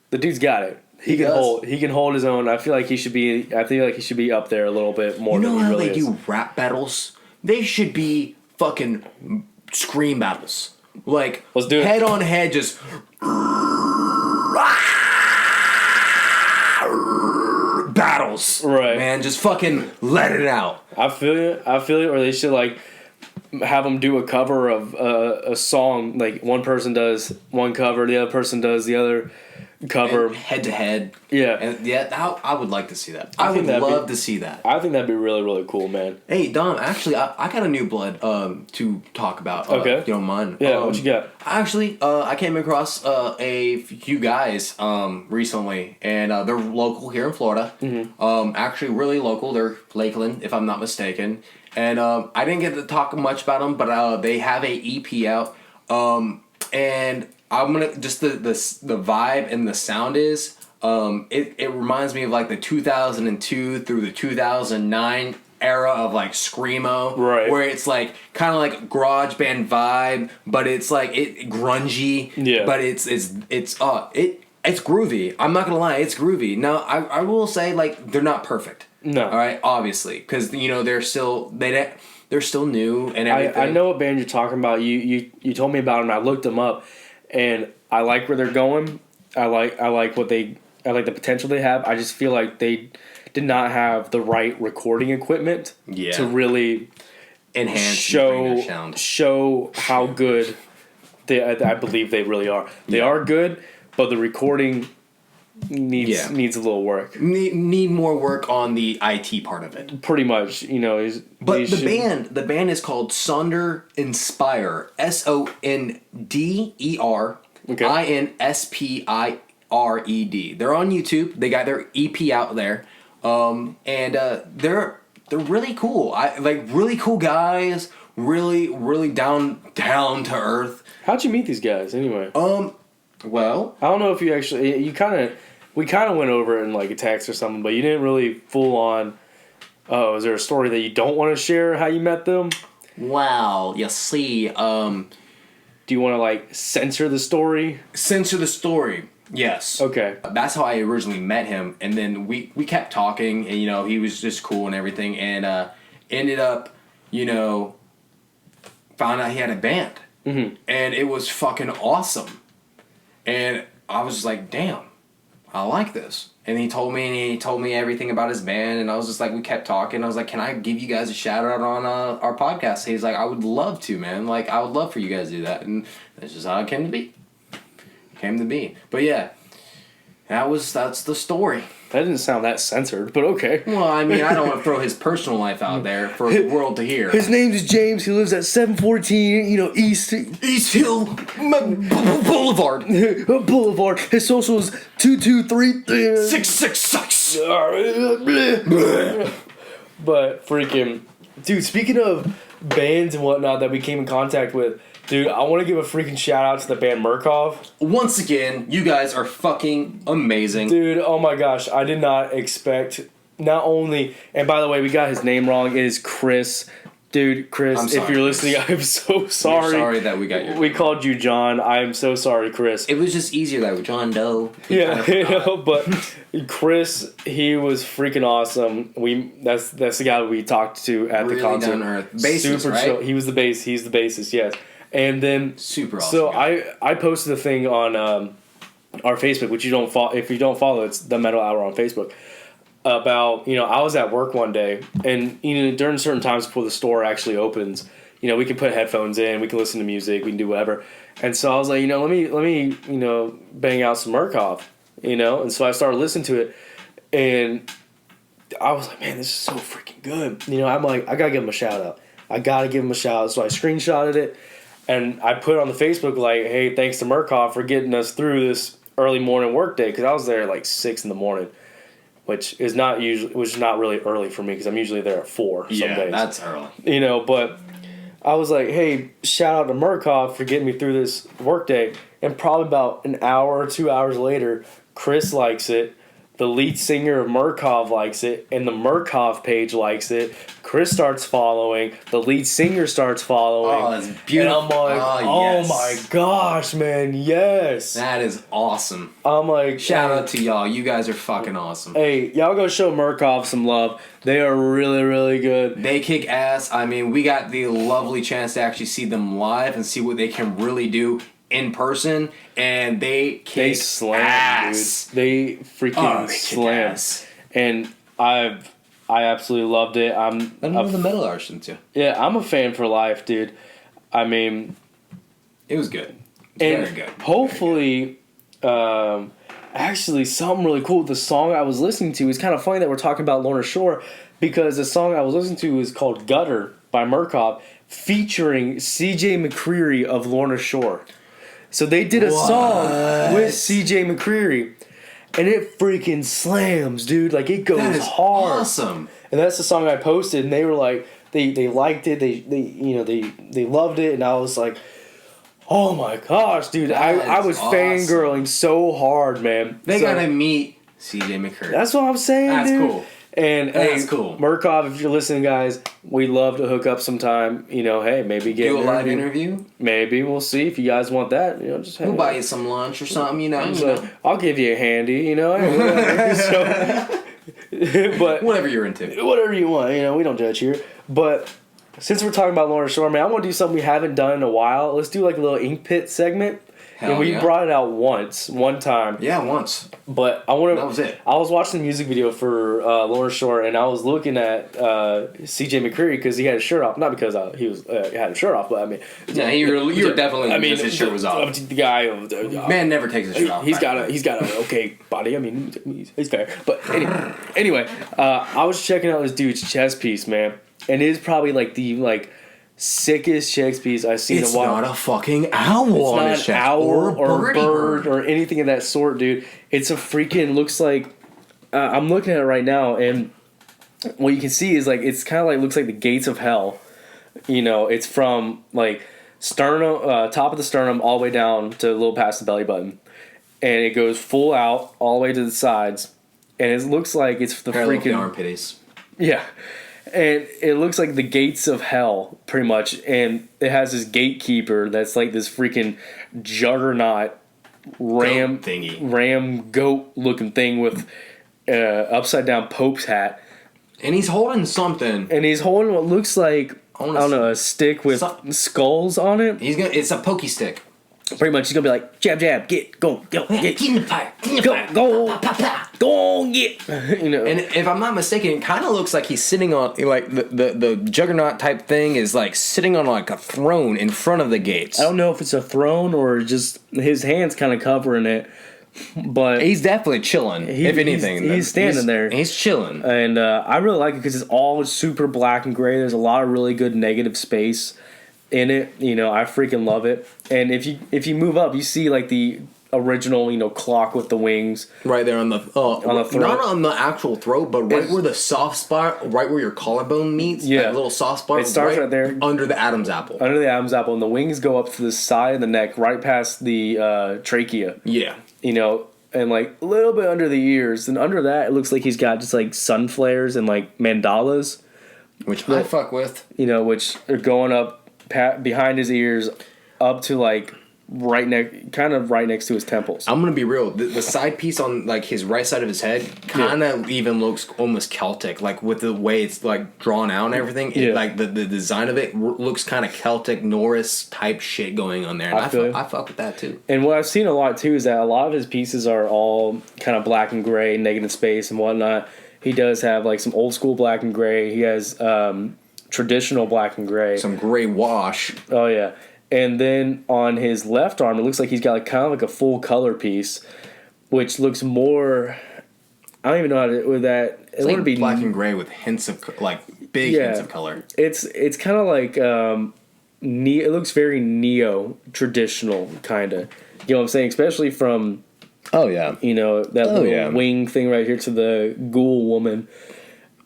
the dude's got it. He can hold his own. I feel like he should be up there a little bit more than he really is. You know how they do rap battles? They should be fucking scream battles. Like, let's do it. Head on head, just battles. Right. Man, just fucking let it out. I feel you. Or they should, like, have them do a cover of a song. Like, one person does one cover, the other person does the other cover. And head to head. Yeah. And I would like to see that. I would love to see that. I think that'd be really, really cool, man. Hey, Dom, actually, I got a new blood to talk about. Okay. If you don't mind. Yeah, what you got? Actually, I came across a few guys recently, and they're local here in Florida. Mm-hmm. Actually, really local. They're Lakeland, if I'm not mistaken. And I didn't get to talk much about them, but they have a EP out. And I'm gonna just the vibe and the sound is it reminds me of like the 2002 through the 2009 era of like screamo, right? Where it's like kind of like garage band vibe, but it's like grungy, yeah. But it's groovy. I'm not gonna lie, it's groovy. Now I will say like they're not perfect. No, all right, obviously, because they're still new and everything. I know what band you're talking about. You told me about them. I looked them up. And I like where they're going. I like the potential they have. I just feel like they did not have the right recording equipment to really enhance show how good I believe they really are. They are good, but the recording needs a little work. Need more work on the IT part of it. Pretty much, But the band is called Sonder Inspire. SONDER INSPIRED. They're on YouTube. They got their EP out there, and they're really cool. I like really cool guys. Really, really down to earth. How'd you meet these guys anyway? Well, I don't know if you actually we kind of went over it in like a text or something, but you didn't really full on. Oh, is there a story that you don't want to share how you met them? Well, you see, do you want to like censor the story? Censor the story. Yes. Okay. That's how I originally met him, and then we kept talking, and he was just cool and everything, and ended up, found out he had a band, and it was fucking awesome. And I was just like, damn, I like this. And he told me everything about his band, and I was just like, we kept talking. I was like, can I give you guys a shout out on our podcast? He's like, I would love to, man. Like, I would love for you guys to do that. And that's just how it came to be. But yeah, that's the story. That didn't sound that censored, but okay. Well, I mean, I don't want to throw his personal life out there for the world to hear. His name is James. He lives at 714, East Hill Boulevard. Boulevard. His social is 223 666. But freaking, dude. Speaking of bands and whatnot that we came in contact with. Dude, I want to give a freaking shout out to the band Murkoff. Once again, you guys are fucking amazing. Dude, oh my gosh, I did not expect, not only, and by the way, we got his name wrong, it is Chris. Dude, Chris, if you're listening, I'm so sorry. We're sorry that we got you. We called you John. I'm so sorry, Chris. It was just easier that way, John Doe. But Chris, he was freaking awesome. That's the guy we talked to at the concert. Down to earth. Bassist, super right? chill. He's the bassist, yes. And then super awesome. So I posted a thing on our Facebook, which you don't follow. If you don't follow, it's the Metal Hour on Facebook. About, I was at work one day, and during certain times before the store actually opens, we can put headphones in, we can listen to music, we can do whatever. And so I was like, let me bang out some Murkoff, and so I started listening to it, and I was like, man, this is so freaking good. I'm like, I gotta give him a shout out. So I screenshotted it, and I put it on the Facebook like, hey, thanks to Murkoff for getting us through this early morning work day, because I was there at like 6 a.m. Which is not really early for me, because I'm usually there at 4 some days. Yeah, that's early. But I was like, hey, shout out to Murkoff for getting me through this workday. And probably about an hour or 2 hours later, Chris likes it. The lead singer of Murkoff likes it, and the Murkoff page likes it. Chris starts following. The lead singer starts following. Oh, that's beautiful. And I'm like, yes. My gosh, man, yes. That is awesome. I'm like, shout out to y'all. You guys are fucking awesome. Hey, y'all go show Murkoff some love. They are really, really good. They kick ass. I mean, we got the lovely chance to actually see them live and see what they can really do in person, and they slam, ass. Dude. They freaking slam. And I absolutely loved it. The Metal Hour too. Yeah, I'm a fan for life, dude. I mean, it was good. Very good. Hopefully, actually, something really cool. The song I was listening to is kind of funny that we're talking about Lorna Shore, because the song I was listening to is called "Gutter" by Murkoff, featuring C.J. McCreery of Lorna Shore. So they did a song with C.J. McCreery, and it freaking slams, dude. Like, it goes hard. Awesome. And that's the song I posted, and they were like, they liked it, they loved it, and I was like, oh my gosh, dude. I was fangirling so hard, man. They gotta meet C.J. McCreery. That's what I'm saying, dude. That's cool. And that's cool. Murkoff, if you're listening, guys, we'd love to hook up sometime. Hey, maybe get do a live interview. Maybe we'll see if you guys want that. Just we'll buy you some lunch or something. I'll give you a handy. But whatever you're into, whatever you want. We don't judge here. But since we're talking about Lorna Shore, man, I want to do something we haven't done in a while. Let's do like a little Ink Pit segment. And we brought it out one time. Yeah, once. But I want to. That was it. I was watching the music video for Lorna Shore, and I was looking at C.J. McCreery because he had his shirt off. Not because he had his shirt off, but I mean. Yeah, you were definitely. I mean, his shirt was off. The guy. Man never takes his shirt off. He's got a okay body. I mean, he's fair. But anyway, I was checking out this dude's chest piece, man, and it is probably like the sickest chest piece I've seen in a while. It's not a fucking owl on his chest. It's not an owl or bird or anything of that sort, dude. It's a freaking, looks like, I'm looking at it right now, and what you can see is, like, it's kind of like, looks like the gates of hell. It's from, like, sternum, top of the sternum all the way down to a little past the belly button. And it goes full out all the way to the sides. And it looks like it's the freaking... the armpits. Yeah. And it looks like the gates of hell, pretty much. And it has this gatekeeper that's like this freaking juggernaut ram goat looking thing with upside down Pope's hat. And he's holding something. And he's holding what looks like, I don't know, a stick with skulls on it. It's a pokey stick. Pretty much, he's gonna be like, jab, jab, get, go, get in the fire, go, go, get. And if I'm not mistaken, it kind of looks like he's sitting on, like, the juggernaut type thing is like sitting on like a throne in front of the gates. I don't know if it's a throne or just his hands kind of covering it, but he's definitely chilling. If anything, he's standing there. He's chilling, and I really like it because it's all super black and gray. There's a lot of really good negative space in it. I freaking love it. And if you move up, you see like the original clock with the wings right there on the throat. Not on the actual throat, but right where the soft spot, right where your collarbone meets. Yeah, that little soft spot. It starts right there under the Adam's apple. Under the Adam's apple, and the wings go up to the side of the neck, right past the trachea. Yeah, and like a little bit under the ears, and under that it looks like he's got just like sun flares and like mandalas, which I fuck with. Which are going up behind his ears, up to like right next to his temples. I'm gonna be real. The side piece on like his right side of his head kind of even looks almost Celtic, like with the way it's like drawn out and everything. Like the design of it looks kind of Celtic Norse type shit going on there. And I fuck with that too. And what I've seen a lot too is that a lot of his pieces are all kind of black and gray, negative space and whatnot. He does have like some old school black and gray. He has traditional black and gray. Some gray wash. Oh yeah. And then on his left arm, it looks like he's got like kind of like a full color piece, which looks more. I don't even know how to with that. It's like be black and gray with hints of like big hints of color. It's kind of like it looks very neo traditional kind of. You know what I'm saying? Especially from. Oh yeah. You know that little wing thing right here to the ghoul woman.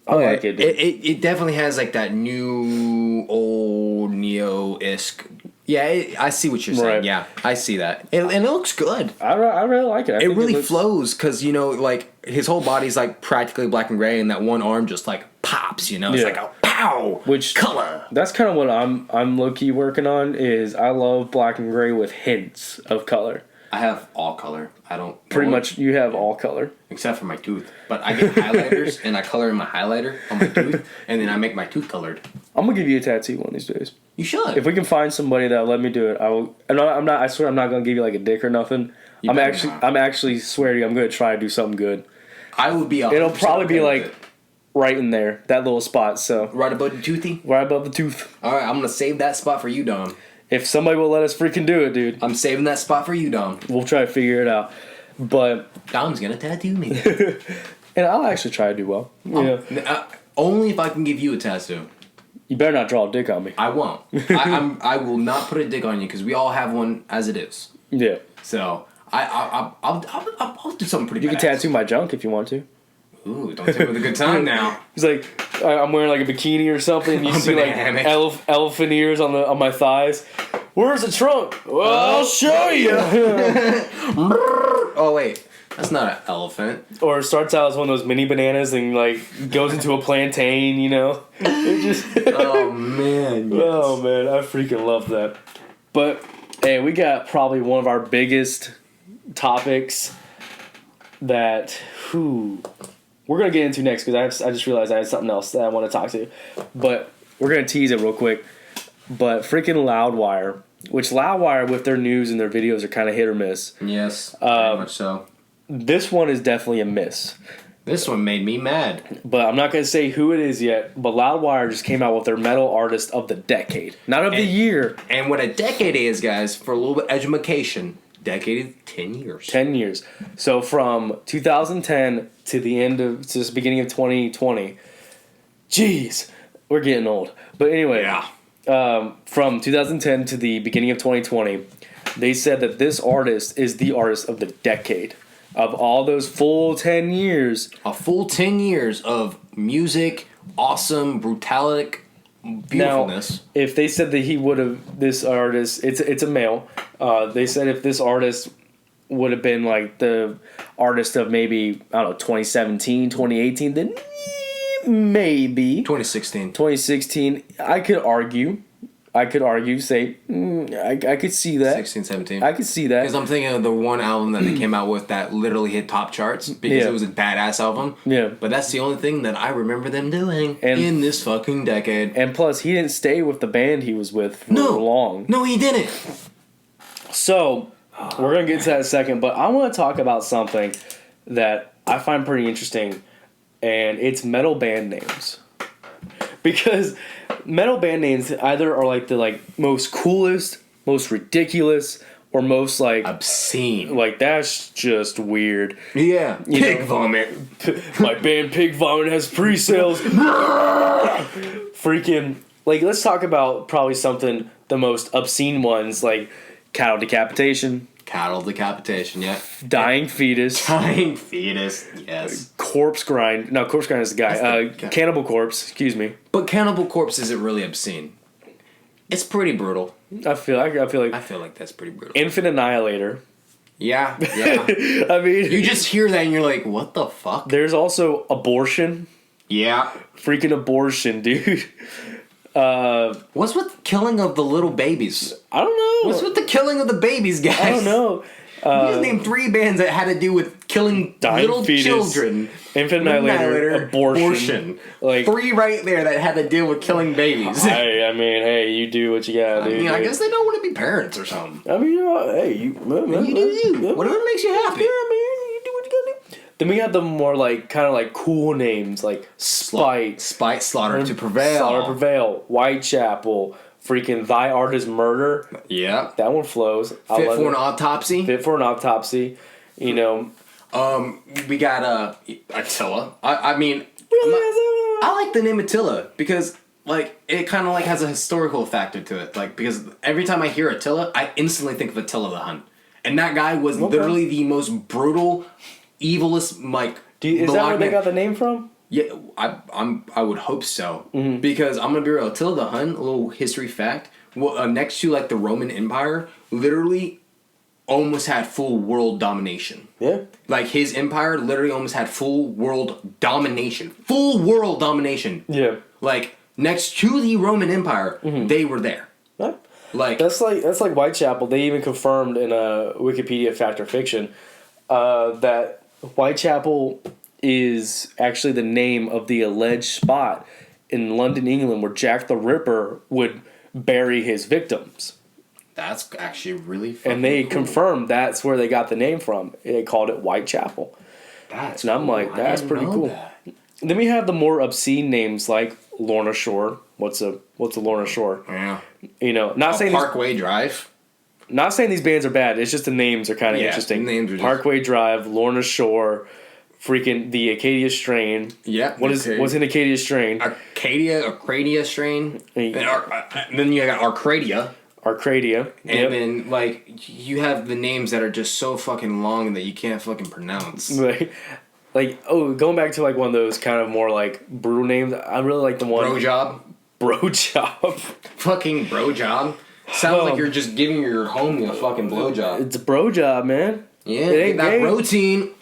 I like it. It definitely has like that new old neo-esque. Yeah, I see what you're saying. Right. Yeah, I see that, and it looks good. I really like it. It really flows because like his whole body's like practically black and gray, and that one arm just like pops. It's like a pow, which color. That's kind of what I'm low key working on. Is I love black and gray with hints of color. I have all color. I don't... Pretty much you have all color. Except for my tooth. But I get highlighters, and I color in my highlighter on my tooth, and then I make my tooth colored. I'm going to give you a tattoo one of these days. You should. If we can find somebody that'll let me do it, I will... And I swear I'm not going to give you like a dick or nothing. I'm actually swear to you, I'm going to try to do something good. I would be... It'll probably be like right in there, that little spot, so... Right above the toothy? Right above the tooth. Alright, I'm going to save that spot for you, Dom. If somebody will let us freaking do it, dude. I'm saving that spot for you, Dom. We'll try to figure it out. But... Dom's gonna tattoo me. And I'll actually try to do well. Only if I can give you a tattoo. You better not draw a dick on me. I won't. I will not put a dick on you because we all have one as it is. Yeah. So, I'll do something pretty badass. You can tattoo my junk if you want to. Ooh, don't take it with a good time now. He's like, I'm wearing like a bikini or something. You see like elephant ears on my thighs. Where's the trunk? Well, I'll show you. Oh wait, that's not an elephant. Or it starts out as one of those mini bananas and like goes into a plantain. It just. Oh man. Yes. Oh man, I freaking love that. But hey, we got probably one of our biggest topics that we're going to get into next because I just realized I had something else that I want to talk to. But we're going to tease it real quick. But freaking Loudwire, which Loudwire with their news and their videos are kind of hit or miss. Yes, very much so. This one is definitely a miss. This one made me mad. But I'm not going to say who it is yet, but Loudwire just came out with their metal artist of the decade. Not of the year. And what a decade is, guys, for a little bit of education... Decade, 10 years. 10 years. So from 2010 to the beginning of 2020. Jeez, we're getting old. But anyway, from 2010 to the beginning of 2020, they said that this artist is the artist of the decade. Of all those full 10 years. A full 10 years of music, awesome, brutalic beautifulness. Now, if they said that he would have, this artist, it's a male. They said if this artist would have been like the artist of maybe, I don't know, 2017, 2018, then maybe. 2016. I could argue, say, I could see that. 16, 17. I could see that. Because I'm thinking of the one album that they came out with that literally hit top charts because it was a badass album. Yeah. But that's the only thing that I remember them doing in this fucking decade. And plus, he didn't stay with the band he was with for long. No, he didn't. So, we're going to get to that in a second, but I want to talk about something that I find pretty interesting, and it's metal band names. Because metal band names either are like the most coolest, most ridiculous, or most obscene. Like that's just weird. Yeah. Pig Vomit. My band Pig Vomit has pre-sales. Freaking let's talk about probably something the most obscene ones like cattle decapitation. Yeah. Dying fetus. Yes. Corpse grind. No, corpse grind is the guy. Cannibal Corpse, excuse me. But Cannibal Corpse isn't really obscene. It's pretty brutal. I feel like that's pretty brutal. Infant Annihilator. Yeah. I mean, you just hear that and you're like, what the fuck? There's also abortion. Yeah. Freaking abortion, dude. What's with killing of the little babies? I don't know. What's with the killing of the babies, guys? I don't know. You just named 3 bands that had to do with killing little fetus, children. Infant annihilator, abortion. Like 3 right there that had to deal with killing babies. I mean, hey, you do what you gotta do. I guess they don't want to be parents or something. I mean, hey, you do you. Whatever makes you happy. Yeah, man, you do what you gotta do. Then we have the more kind of cool names like Spite, Slaughter to Prevail, Whitechapel. Freaking Thy Art is Murder. Yeah. That one flows. Fit for an Autopsy. You know. We got Attila. I mean, I like the name Attila because it kind of has a historical factor to it. Because every time I hear Attila, I instantly think of Attila the Hun. And that guy was literally the most brutal, evilest is that where they got the name from? Yeah, I would hope so. Mm-hmm. Because I'm gonna be real, Attila the Hun, a little history fact. Well, next to the Roman Empire, literally almost had full world domination. Yeah. His empire literally almost had full world domination. Full world domination. Yeah. Next to the Roman Empire, they were there. Yeah. That's like Whitechapel. They even confirmed in a Wikipedia Fact or Fiction that Whitechapel is actually the name of the alleged spot in London, England, where Jack the Ripper would bury his victims. That's actually really fucking And they cool. confirmed that's where they got the name from. They called it Whitechapel. That's and I'm cool. that's pretty cool. That. Then we have the more obscene names like Lorna Shore. What's a Lorna Shore? Yeah. Not saying Parkway Drive. Not saying these bands are bad. It's just the names are kind of interesting. Names are Parkway Drive, Lorna Shore, freaking the Acadia Strain. Yeah. What's an Acadia Strain? Arcadia Strain. Then you got Arcadia. And then you have the names that are just so fucking long that you can't fucking pronounce. Going back to one of those kind of more brutal names. I really like the one Bro Job. Fucking Bro Job. Sounds like you're just giving your homie a fucking blowjob. It's a bro job, man. Yeah, it ain't that protein.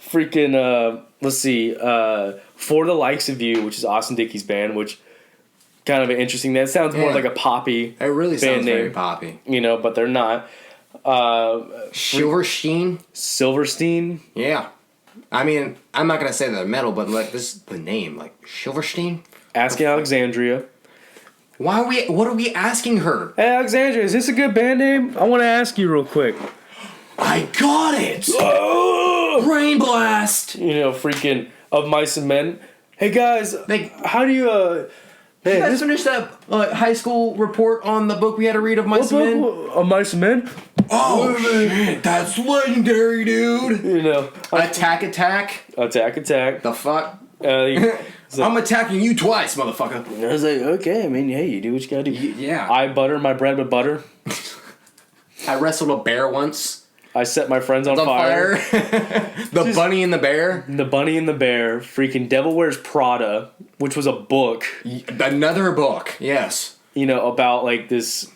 Freaking, let's see. For the Likes of You, which is Austin Dickey's band, which kind of interesting. That sounds more like a poppy. It really band sounds name, very poppy. But they're not. Silverstein. Yeah. I mean, I'm not gonna say they're metal, but this is the name, Silverstein. Asking Alexandria. What are we asking her? Hey, Alexandria, is this a good band name? I want to ask you real quick. I got it! Brain blast! Freaking Of Mice and Men. Hey, guys, how do you, Hey, you guys finished that high school report on the book we had to read of Mice and Men? Of Mice and Men? Oh, shit, that's legendary, dude! Attack. The fuck? I'm attacking you twice, motherfucker. I was like, okay, I mean, hey, you do what you gotta do. Yeah. I butter my bread with butter. I wrestled a bear once. I set my friends on fire. The Bunny and the Bear. The Bunny and the Bear. Freaking Devil Wears Prada, which was a book. Another book, yes. About this...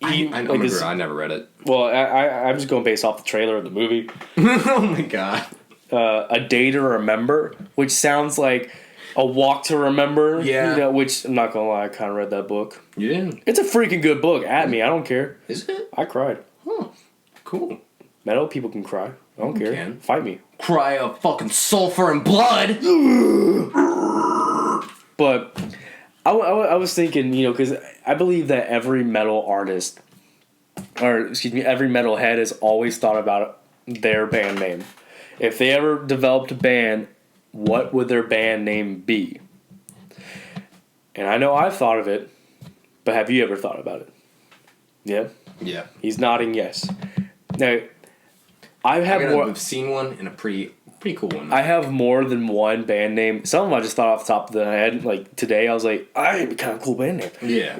I never read it. Well, I'm just going based off the trailer of the movie. Oh my god. A Day to Remember, which sounds like A Walk to Remember. Yeah. Which, I'm not gonna lie, I kind of read that book. You did? It's a freaking good book. At me, I don't care. Is it? I cried. Huh. Cool. Metal people can cry. I don't care. Can. Fight me. Cry of fucking sulfur and blood! But I was thinking, because I believe that every metal artist, every metalhead has always thought about their band name. If they ever developed a band, what would their band name be? And I know I've thought of it, but have you ever thought about it? Yeah? Yeah. He's nodding yes. Now, I've seen one and a pretty cool one. I have more than one band name. Some of them I just thought off the top of the head. Today, I was like, it'd be kind of cool band name. Yeah.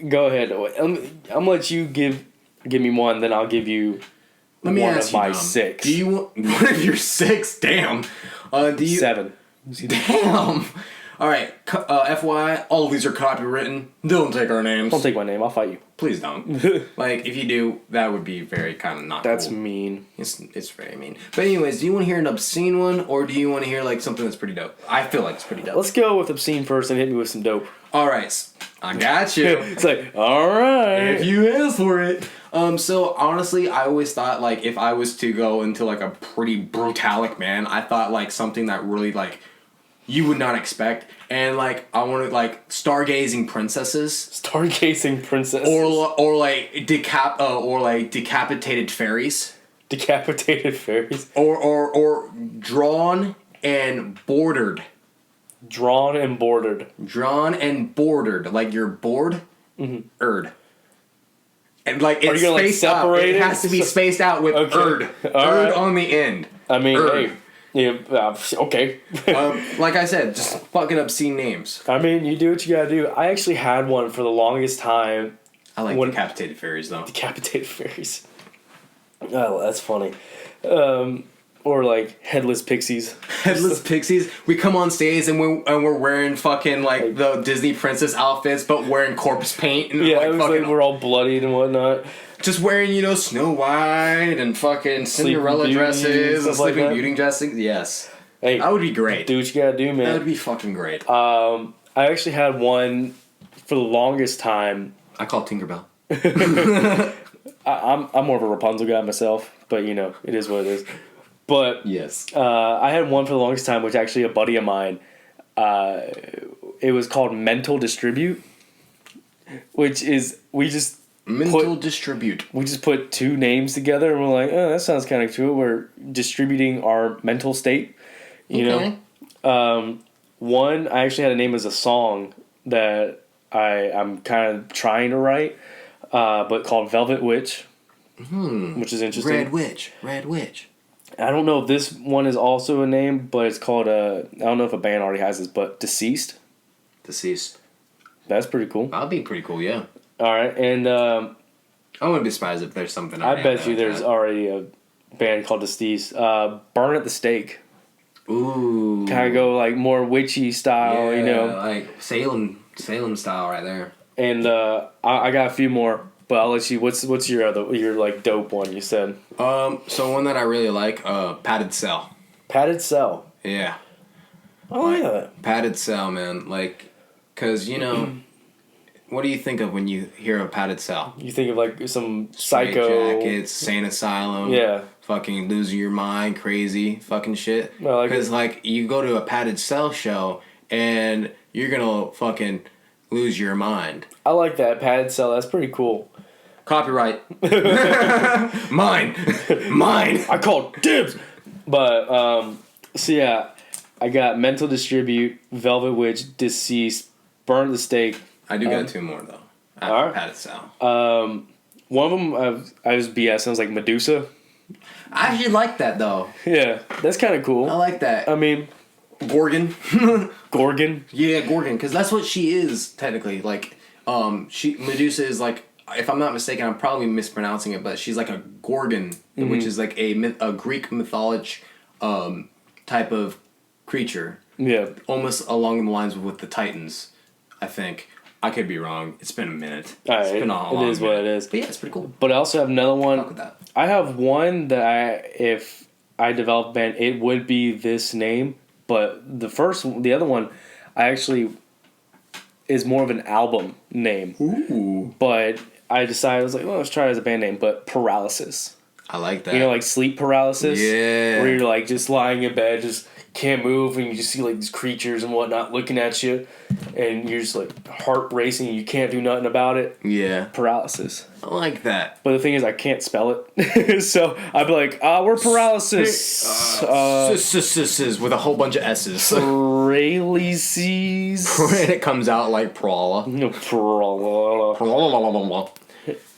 Go ahead. I'm gonna let you give me one, then I'll give you one of my 6. Do you want one of your 6? Damn. 7. Damn. All right, FYI, all of these are copywritten. Don't take our names. Don't take my name. I'll fight you. Please don't. Like, if you do, that would be very kind of not That's cool. mean. It's very mean. But anyways, do you want to hear an obscene one, or do you want to hear, like, something that's pretty dope? I feel like it's pretty dope. Let's go with obscene first and hit me with some dope. All right. I got you. It's like, all right. If you ask for it. So, honestly, I always thought, like, if I was to go into, like, a pretty brutalic man, I thought, like, something that really, like, you would not expect. And, like, I wanted, like, stargazing princesses. Stargazing princesses. Or like, decapitated fairies. Decapitated fairies. Or drawn and bordered. Drawn and bordered. Drawn and bordered. Like, you're bored? Mm-hmm. Erd. And, like, it's spaced out. It has to be spaced out with erd. Erd on the end. I mean, hey. Yeah, okay. Like I said, just fucking obscene names. I mean, you do what you gotta do. I actually had one for the longest time. I like decapitated fairies, though. Decapitated fairies. Oh, that's funny. Or like headless pixies. Headless pixies. We come on stage and we're wearing fucking like the Disney princess outfits, but wearing corpse paint. And yeah, it was like we're all bloodied and whatnot. Just wearing, Snow White and fucking Cinderella dresses and Sleeping Beauty dresses. Yes. Hey, that would be great. Do what you gotta do, man. That would be fucking great. I actually had one for the longest time. I call Tinkerbell. I'm more of a Rapunzel guy myself, but it is what it is. But yes, I had one for the longest time, which actually a buddy of mine. It was called Mental Distribute, which is we just distribute. We just put two names together, and we're like, oh, that sounds kind of cool. We're distributing our mental state, you know. One, I actually had a name as a song that I'm kind of trying to write, but called Velvet Witch, which is interesting. Red Witch. I don't know if this one is also a name, but it's called I don't know if a band already has this, but Deceased. That's pretty cool. That'd be pretty cool, yeah. All right, and I wouldn't be surprised if there's something. I bet you there's already a band called Deceased. Burn at the Stake. Ooh. Kind of go like more witchy style, like Salem style right there. And I got a few more, but I'll let you. What's your like dope one you said? So one that I really like, Padded Cell. Padded Cell. Yeah. Oh yeah. Padded Cell, man. Like, cause what do you think of when you hear a padded cell? You think of like some psycho jackets, sane asylum. Yeah. Fucking losing your mind, crazy fucking shit. Because like you go to a padded cell show and you're gonna fucking lose your mind. I like that padded cell. That's pretty cool. Copyright. Mine. I called dibs. But so yeah, I got Mental Distribute, Velvet Witch, Deceased, Burn at the Stake. I do got two more though. After Padded Cell. One of them I was BS. I was like Medusa. I actually like that though. Yeah, that's kind of cool. I like that. I mean, Gorgon. Gorgon. Yeah, Gorgon, because that's what she is technically. Like, Medusa is like, if I'm not mistaken, I'm probably mispronouncing it, but she's like a Gorgon, which is like a Greek mythology type of creature. Yeah, almost along the lines with the Titans, I think. I could be wrong. It's been a minute. It's been a long minute. It is what it is. But yeah, it's pretty cool. But I also have another one. Fuck with that. I have one that if I developed a band, it would be this name. But the other one, I actually is more of an album name. Ooh. But I decided, I was like, well, let's try it as a band name. But Paralysis. I like that. Like sleep paralysis? Yeah. Where you're like just lying in bed, just can't move, and you just see like these creatures and whatnot looking at you, and you're just like heart racing, and you can't do nothing about it. Yeah. Paralysis. I like that. But the thing is, I can't spell it. So I'd be like, we're Paralysis. With a whole bunch of S's. Paralyses. And it comes out like Prala.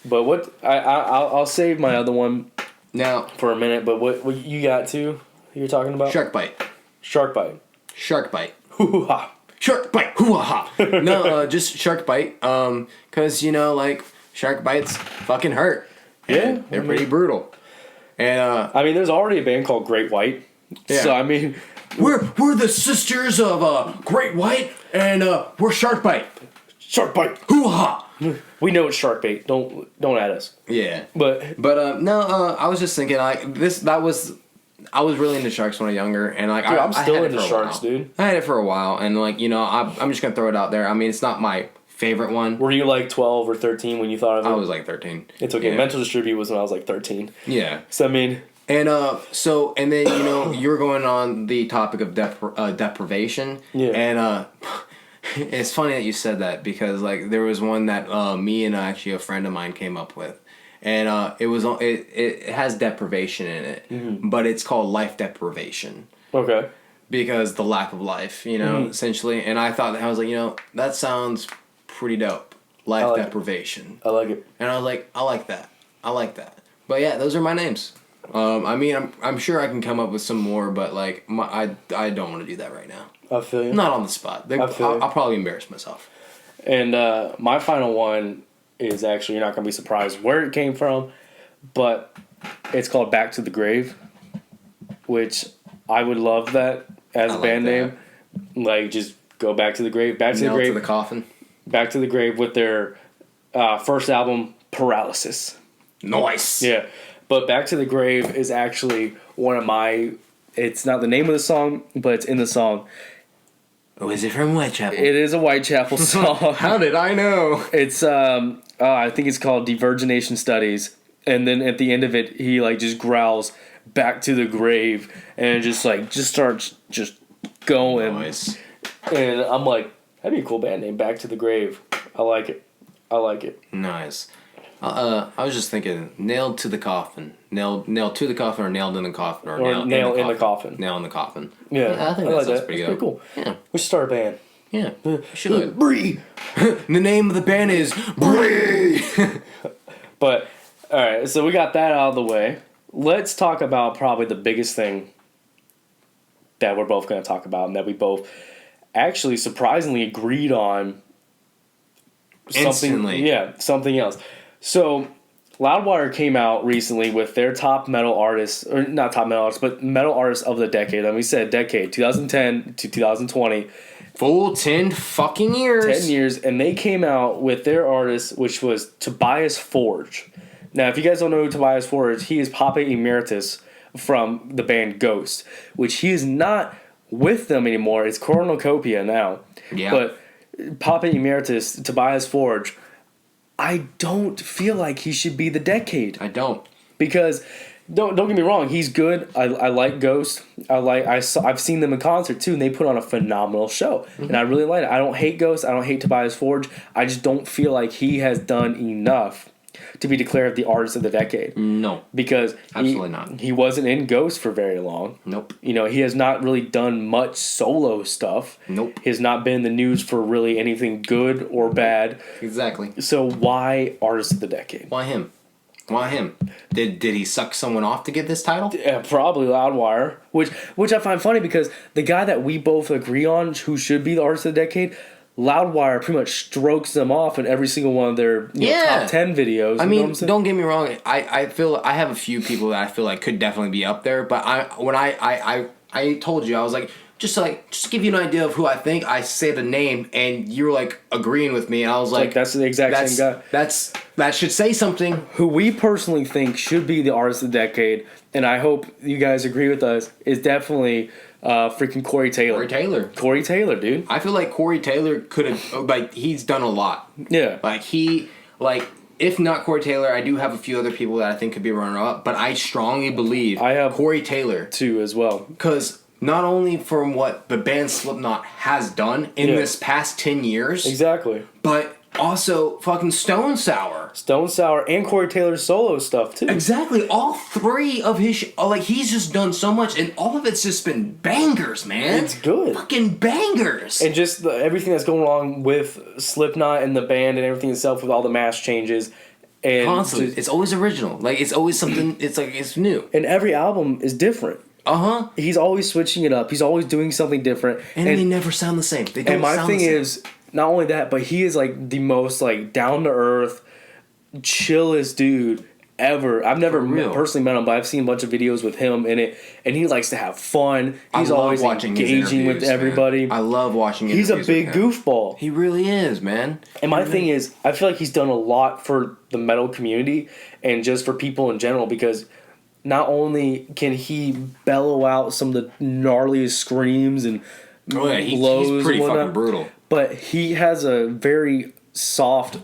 But what I'll save my other one now for a minute. But what you got too? You're talking about Shark Bite. Shark Bite. Shark Bite. Hoo ha. Shark Bite. Hoo ha. No, just Shark Bite. Cause like shark bites fucking hurt. Yeah, they're pretty brutal. And I mean, there's already a band called Great White. Yeah. So I mean, we're the sisters of Great White, and we're Sharkbite. Sharkbite. Hoo-ha! We know it's Sharkbait. Don't at us. Yeah. But no, I was just thinking I was really into sharks when I was younger, and like dude, I'm still into sharks, dude. I had it for a while, and like I'm just gonna throw it out there. I mean, it's not my favorite one. Were you like 12 or 13 when you thought of it? I was like 13. It's okay. Yeah. Mental Distribute was when I was like 13. Yeah. So I mean. And and then you were going on the topic of deprivation. Yeah. And it's funny that you said that because like there was one that me and actually a friend of mine came up with, and it has deprivation in it, but it's called life deprivation. Okay. Because the lack of life, essentially. And I thought I was like, that sounds pretty dope. Life deprivation. I like it. And I was like, I like that. But yeah, those are my names. I mean, I'm sure I can come up with some more, but like, I don't want to do that right now. I feel you. Not on the spot. I'll probably embarrass myself. And my final one is actually, you're not going to be surprised where it came from, but it's called Back to the Grave, which I would love that as a band name. Like, just go back to the grave. Back to the grave. Nailed to the coffin. Back to the Grave with their first album, Paralysis. Nice. Yeah. But Back to the Grave is actually one of my... It's not the name of the song, but it's in the song. Oh, is it from Whitechapel? It is a Whitechapel song. How did I know? It's, I think it's called Divergination Studies. And then at the end of it, he like just growls, "Back to the grave," and just starts just going. Nice. And I'm like, that'd be a cool band name, Back to the Grave. I like it. Nice. I was just thinking, nailed to the coffin, nailed to the coffin, or nailed in the coffin, or nail in the coffin. Nail in the coffin. Yeah, I think that sounds pretty good. Pretty cool. Yeah, we should start a band. Yeah, we should. Bree. The name of the band is Bree. But all right, so we got that out of the way. Let's talk about probably the biggest thing that we're both going to talk about, and that we both actually surprisingly agreed on. Instantly. Something else. So, Loudwire came out recently with their top metal artists, or not top metal artists, but metal artists of the decade. And we said decade, 2010 to 2020. Full 10 fucking years. 10 years, and they came out with their artist, which was Tobias Forge. Now, if you guys don't know who Tobias Forge, he is Papa Emeritus from the band Ghost, which he is not with them anymore. It's Cornucopia now. Yeah. But Papa Emeritus, Tobias Forge, I don't feel like he should be the decade. I don't. Because don't get me wrong, he's good. I like Ghost. I've seen them in concert too, and they put on a phenomenal show. And I really like it. I don't hate Ghost. I don't hate Tobias Forge. I just don't feel like he has done enough to be declared the artist of the decade. No. Because absolutely not. He wasn't in Ghost for very long. Nope. He has not really done much solo stuff. Nope. He has not been in the news for really anything good or bad. Exactly. So why artist of the decade? Why him? Why him? Did he suck someone off to get this title? Yeah, probably Loudwire. Which I find funny because the guy that we both agree on who should be the artist of the decade, Loudwire pretty much strokes them off in every single one of their top 10 videos. I mean, don't get me wrong. I feel I have a few people that I feel like could definitely be up there. But I told you, I was like, just to give you an idea of who I think. I say the name, and you're like agreeing with me, and I was like that's the exact same guy. That should say something. Who we personally think should be the artist of the decade, and I hope you guys agree with us, is definitely freaking Corey Taylor. Corey Taylor, dude. I feel like Corey Taylor could have he's done a lot. Yeah. If not Corey Taylor, I do have a few other people that I think could be runner up, but I strongly believe I have Corey Taylor too as well. Because not only from what the band Slipknot has done in this past 10 years, exactly, but also fucking Stone Sour and Corey Taylor's solo stuff too. Exactly, all three of his he's just done so much, and all of it's just been bangers, man. It's good, fucking bangers, and just everything that's going on with Slipknot and the band and everything itself with all the mask changes. And constantly, it's always original. It's always something. It's new, and every album is different. He's always switching it up. He's always doing something different, and they never sound the same. They don't. And my thing is, not only that, but he is the most down to earth, chillest dude I've never personally met him, but I've seen a bunch of videos with him in it, and he likes to have fun. He's always engaging with everybody. Man. I love watching He's a big goofball. He really is, man. And my thing is, I feel like he's done a lot for the metal community and just for people in general, because not only can he bellow out some of the gnarliest screams and blows, he's pretty fucking brutal, but he has a very soft,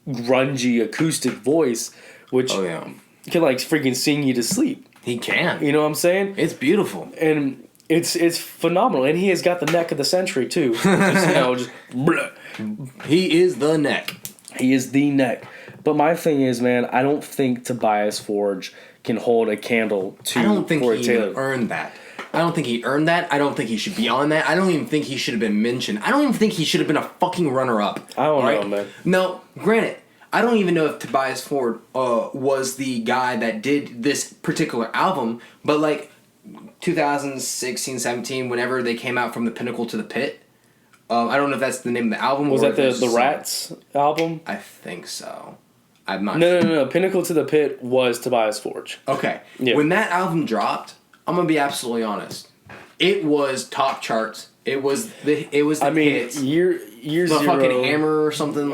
grungy acoustic voice, which can like freaking sing you to sleep. He can. You know what I'm saying? It's beautiful. And it's phenomenal. And he has got the neck of the century too. He is the neck. He is the neck. But my thing is, man, I don't think Tobias Forge can hold a candle to Corey Taylor. I don't think he earned that. I don't think he earned that. I don't think he should be on that. I don't even think he should have been mentioned. I don't even think he should have been a fucking runner-up. I don't know, man. No, granted, I don't even know if Tobias Forge was the guy that did this particular album, but like 2016, 17, whenever they came out from the Pinnacle to the Pit, I don't know if that's the name of the album. Was that the Rats album? I think so. I'm not sure. No. Pinnacle to the Pit was Tobias Forge. Okay. Yeah. When that album dropped, I'm gonna be absolutely honest. It was top charts. It was the hits. Year the zero. Fucking Hammer or something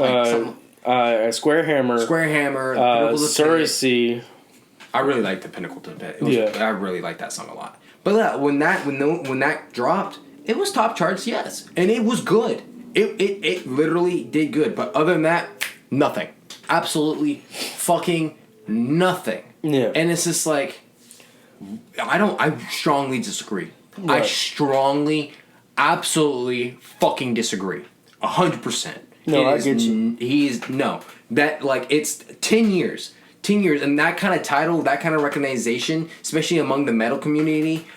Square Hammer. Square Hammer. Surrogacy. I really liked the Pinnacle to the Pit. I really liked that song a lot. But when that dropped, it was top charts, yes, and it was good. It literally did good. But other than that, nothing. Absolutely fucking nothing. Yeah. And it's just like, I strongly disagree. Right. I strongly, absolutely fucking disagree. 100%. No, I get you. It's 10 years. 10 years, and that kind of title, that kind of recognition, especially among the metal community,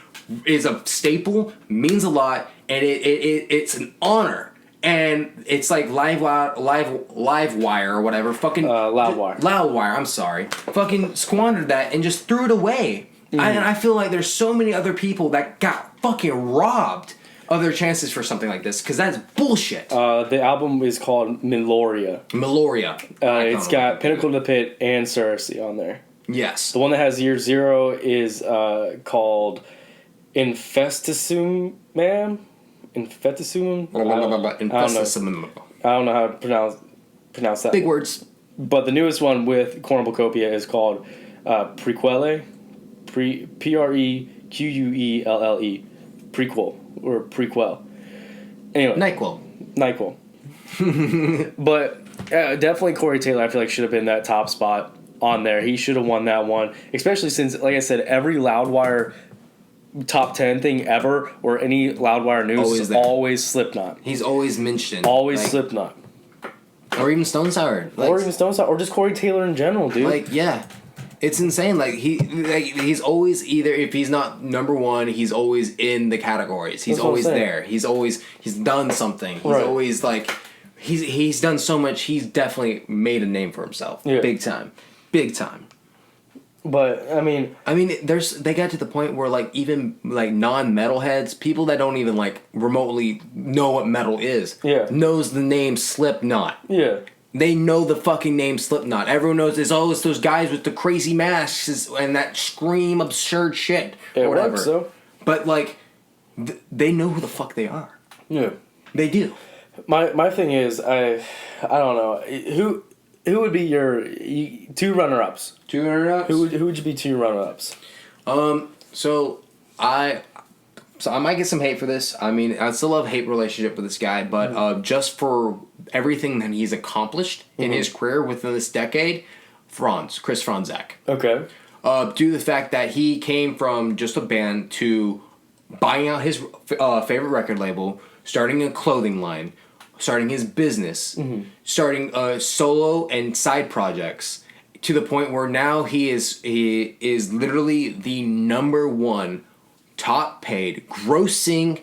is a staple, means a lot, and it's an honor. And it's like Livewire or whatever, fucking Loudwire. I'm sorry, fucking squandered that and just threw it away. And I feel like there's so many other people that got fucking robbed of their chances for something like this, because that's bullshit. The album is called Meloria. It's got Pinnacle to the Pit and Cersei on there. Yes. The one that has year zero is called Infestisum, man. Infestisum? I don't know how to pronounce that. Big words. But the newest one with Cornucopia is called Prequelle. Prequelle. Prequel. Or prequel. Anyway. NyQuil. But definitely Corey Taylor, I feel like, should have been that top spot on there. He should have won that one. Especially since, like I said, every Loudwire top 10 thing ever, or any Loudwire news, is always Slipknot. He's always mentioned. Always Slipknot. Or even Stone Sour. Or just Corey Taylor in general, dude. Like, yeah. It's insane. Like he's always either, if he's not number one, he's always in the categories. He's always there. He's done something. He's always like he's done so much. He's definitely made a name for himself. Yeah. Big time. But I mean, they got to the point where like even like non-metalheads, people that don't even like remotely know what metal is, knows the name Slipknot. Yeah. They know the fucking name Slipknot. Everyone knows it's always those guys with the crazy masks and that scream absurd shit or whatever. So. But like, they know who the fuck they are. Yeah, they do. My thing is, I don't know who would be your two runner-ups. Two runner-ups. Who would you be two runner-ups? So I might get some hate for this. I mean, I still have a hate relationship with this guy, but just for everything that he's accomplished in his career within this decade, Chris Franzak. Okay. Due to the fact that he came from just a band to buying out his favorite record label, starting a clothing line, starting his business, starting solo and side projects, to the point where now he is literally the number one top paid grossing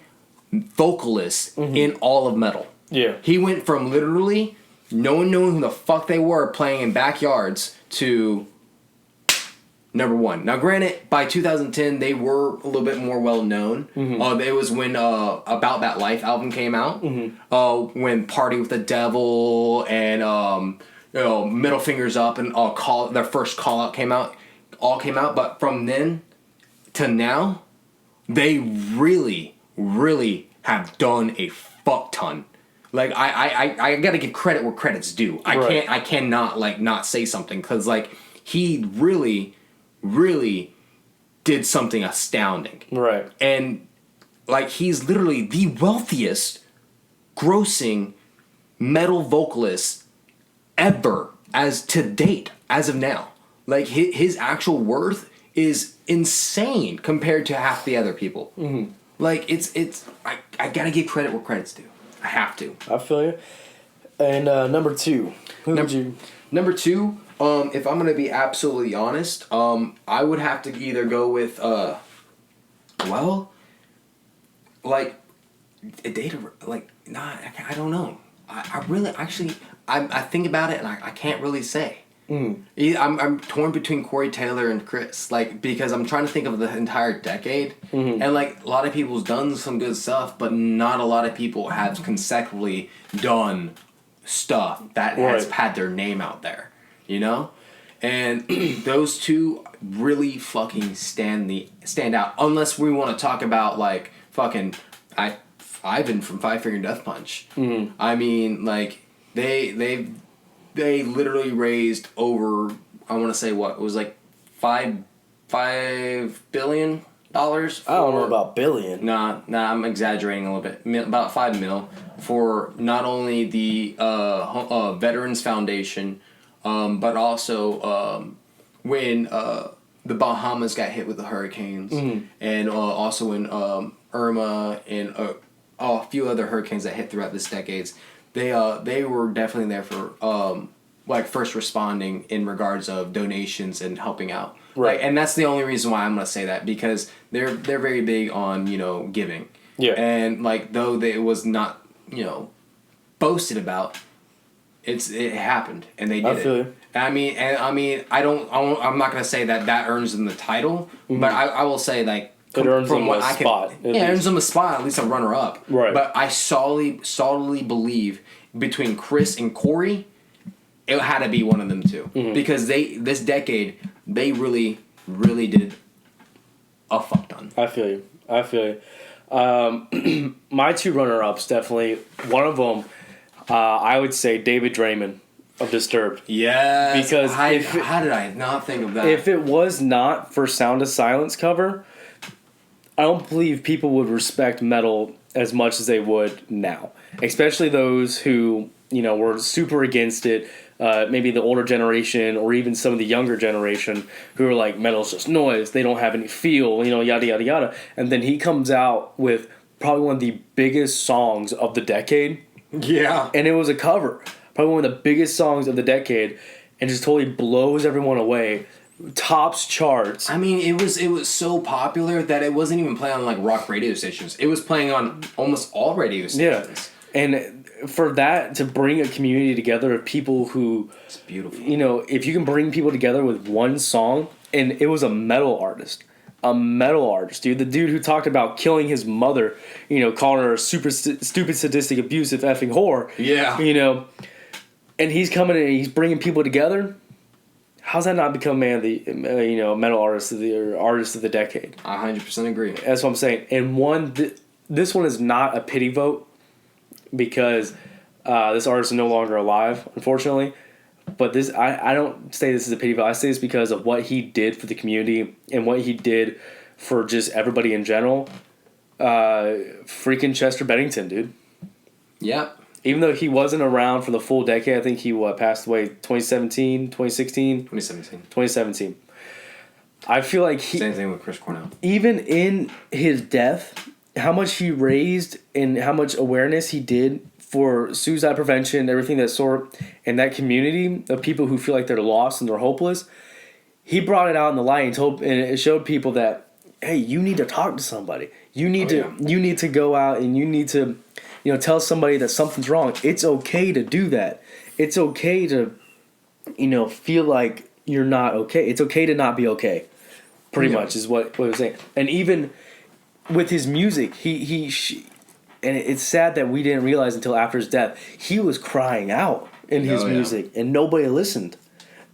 vocalist in all of metal. Yeah. He went from literally no one knowing who the fuck they were playing in backyards to number one. Now granted, by 2010 they were a little bit more well known. It was when About That Life album came out. When Party with the Devil and middle fingers up, and their first call out came out. But from then to now, they really, really have done a fuck ton. Like I gotta give credit where credit's due. I cannot like not say something, because like he really, really did something astounding. Right. And like he's literally the wealthiest grossing metal vocalist ever as of now. Like his actual worth is insane compared to half the other people. Mm-hmm. Like I gotta give credit where credit's due. I have to. I feel you. And number two, Number two, if I'm gonna be absolutely honest, I would have to either go with like a data, like I don't know. I really actually I think about it and I can't really say. I'm torn between Corey Taylor and Chris, like, because I'm trying to think of the entire decade, and like a lot of people's done some good stuff, but not a lot of people have consecutively done stuff that has had their name out there, you know, and those two really fucking stand out. Unless we want to talk about like fucking Ivan from Five Finger Death Punch. I mean, like they literally raised over, I want to say what it was, like $5 billion. I don't know about billion. Nah, I'm exaggerating a little bit. About $5 million for not only the Veterans Foundation, but also when the Bahamas got hit with the hurricanes, and also when Irma and a few other hurricanes that hit throughout this decades. They were definitely there for like first responding in regards of donations and helping out. Right. Like, and that's the only reason why I'm gonna say that, because they're very big on, you know, giving. Yeah. And like though it was not, you know, boasted about, it happened and they did it. I mean I'm not gonna say that earns them the title, but I will say like it earns them a spot. It earns them a spot, at least a runner up. Right. But I solidly believe between Chris and Corey, it had to be one of them two, because this decade they really did a fuck ton. I feel you. My two runner ups, definitely one of them. I would say David Draymond of Disturbed. Yeah. Because how did I not think of that? If it was not for Sound of Silence cover, I don't believe people would respect metal as much as they would now. Especially those who, you know, were super against it. Maybe the older generation or even some of the younger generation who are like, metal's just noise. They don't have any feel, you know, yada, yada, yada. And then he comes out with probably one of the biggest songs of the decade. Yeah. And it was a cover. Probably one of the biggest songs of the decade. And just totally blows everyone away. Tops charts. I mean, it was so popular that it wasn't even playing on like rock radio stations. It was playing on almost all radio stations. Yeah. And for that to bring a community together of people who, it's beautiful. You know, if you can bring people together with one song, and it was a metal artist, dude. The dude who talked about killing his mother, you know, calling her a super stupid, sadistic, abusive effing whore. Yeah. You know, and he's coming and he's bringing people together. How's that not become metal artist of the decade? I 100% agree. That's what I'm saying. And this one is not a pity vote, because this artist is no longer alive, unfortunately. But this, I don't say this is a pity vote. I say this because of what he did for the community and what he did for just everybody in general. Freaking Chester Bennington, dude. Yeah. Even though he wasn't around for the full decade, I think he passed away 2017, 2016? 2017. I feel like same thing with Chris Cornell. Even in his death, how much he raised and how much awareness he did for suicide prevention, everything that sort, and that community of people who feel like they're lost and they're hopeless, he brought it out in the light and it showed people that, hey, you need to talk to somebody. You need to go out and you need to, you know, tell somebody that something's wrong. It's okay to do that. It's okay to, you know, feel like you're not okay. It's okay to not be okay. Pretty much is what I was saying. And even with his music, and it's sad that we didn't realize until after his death, he was crying out in his music, and nobody listened.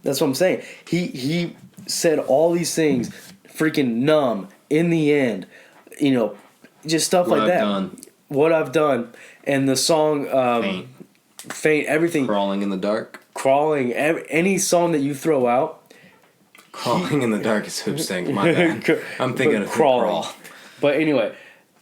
That's what I'm saying. He said all these things, freaking numb, in the end, just stuff like that. What I've done. And the song, Faint, everything. Crawling in the Dark. Any song that you throw out. Crawling in the Dark is Hoop Stink, my bad. I'm thinking of Crawl. But anyway,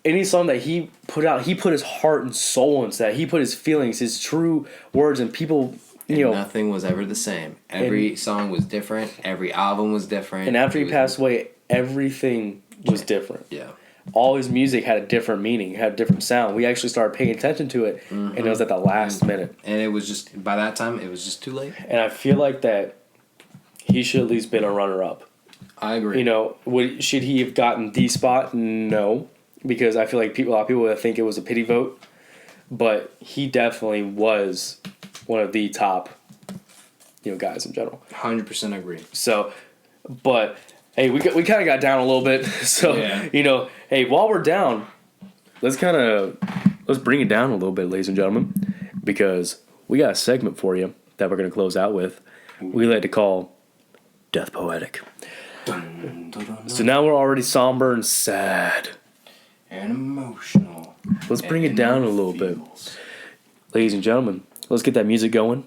any song that he put out, he put his heart and soul into that. He put his feelings, his true words, and people, nothing was ever the same. Every song was different. Every album was different. And after he passed away, everything was different. Yeah. All his music had a different meaning, had a different sound. We actually started paying attention to it, and it was at the last minute. And it was just, by that time, it was just too late. And I feel like that he should at least been a runner-up. I agree. Should he have gotten the spot? No, because I feel like a lot of people would think it was a pity vote. But he definitely was one of the top, guys in general. 100% agree. So, but... Hey, we kind of got down a little bit, so hey, while we're down, let's bring it down a little bit, ladies and gentlemen, because we got a segment for you that we're gonna close out with. We like to call Death Poetic. Dun, dun, dun, dun. So now we're already somber and sad and emotional. Let's bring it down a little bit, ladies and gentlemen. Let's get that music going.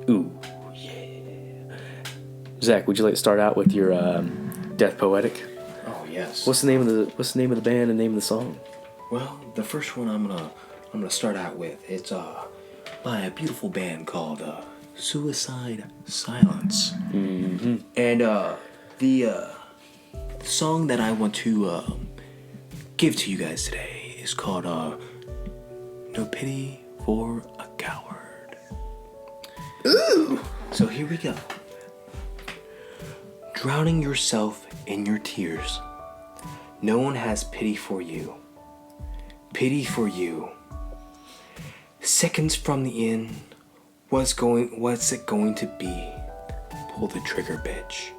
Ooh, yeah. Zach, would you like to start out with your Death Poetic? Oh yes. What's the name of the band and name of the song? Well, the first one I'm gonna start out with. It's by a beautiful band called Suicide Silence. Mm-hmm. And the song that I want to give to you guys today is called No Pity for a Coward. Ooh. So here we go. Drowning yourself in your tears. No one has pity for you. Pity for you. Seconds from the end. What's it going to be? Pull the trigger, bitch.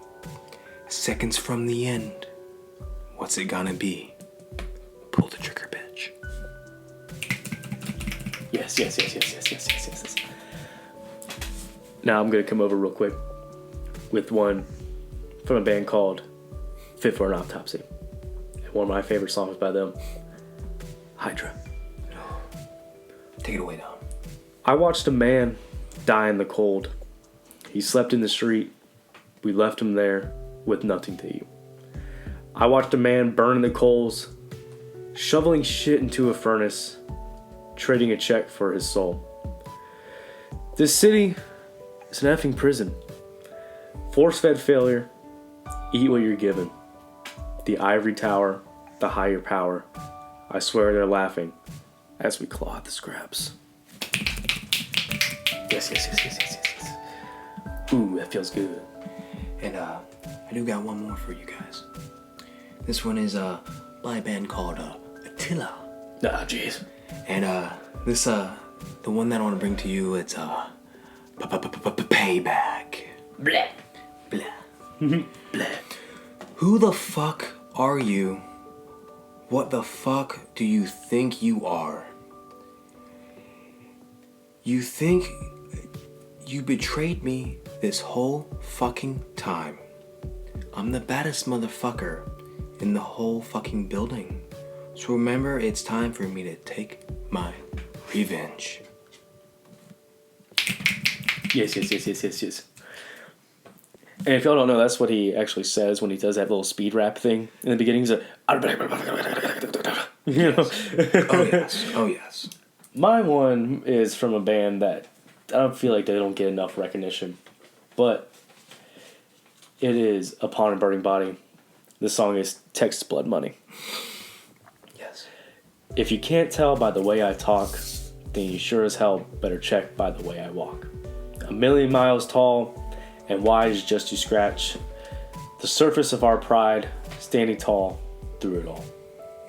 Seconds from the end. What's it gonna be? Pull the trigger, bitch. Yes. Now I'm gonna come over real quick with one from a band called Fit for an Autopsy. And one of my favorite songs by them, Hydra. Take it away now. I watched a man die in the cold. He slept in the street. We left him there with nothing to eat. I watched a man burn in the coals, shoveling shit into a furnace, trading a check for his soul. This city is an effing prison. Force-fed failure. Eat what you're given. The ivory tower, the higher power. I swear they're laughing as we claw at the scraps. Yes. Ooh, that feels good. And I do got one more for you guys. This one is by a band called Attila. Ah, jeez. And this the one that I want to bring to you, it's Payback. Blah. Blah. Blah. Who the fuck are you? What the fuck do you think you are? You think you betrayed me this whole fucking time. I'm the baddest motherfucker in the whole fucking building. So remember, it's time for me to take my revenge. Yes. And if y'all don't know, that's what he actually says when he does that little speed rap thing in the beginning. He's like, Oh yes. My one is from a band that I don't feel like they don't get enough recognition, but it is Upon a Burning Body. The song is Texas Blood Money. Yes. If you can't tell by the way I talk, then you sure as hell better check by the way I walk. 1,000,000 miles tall and wide as just to scratch the surface of our pride, standing tall through it all.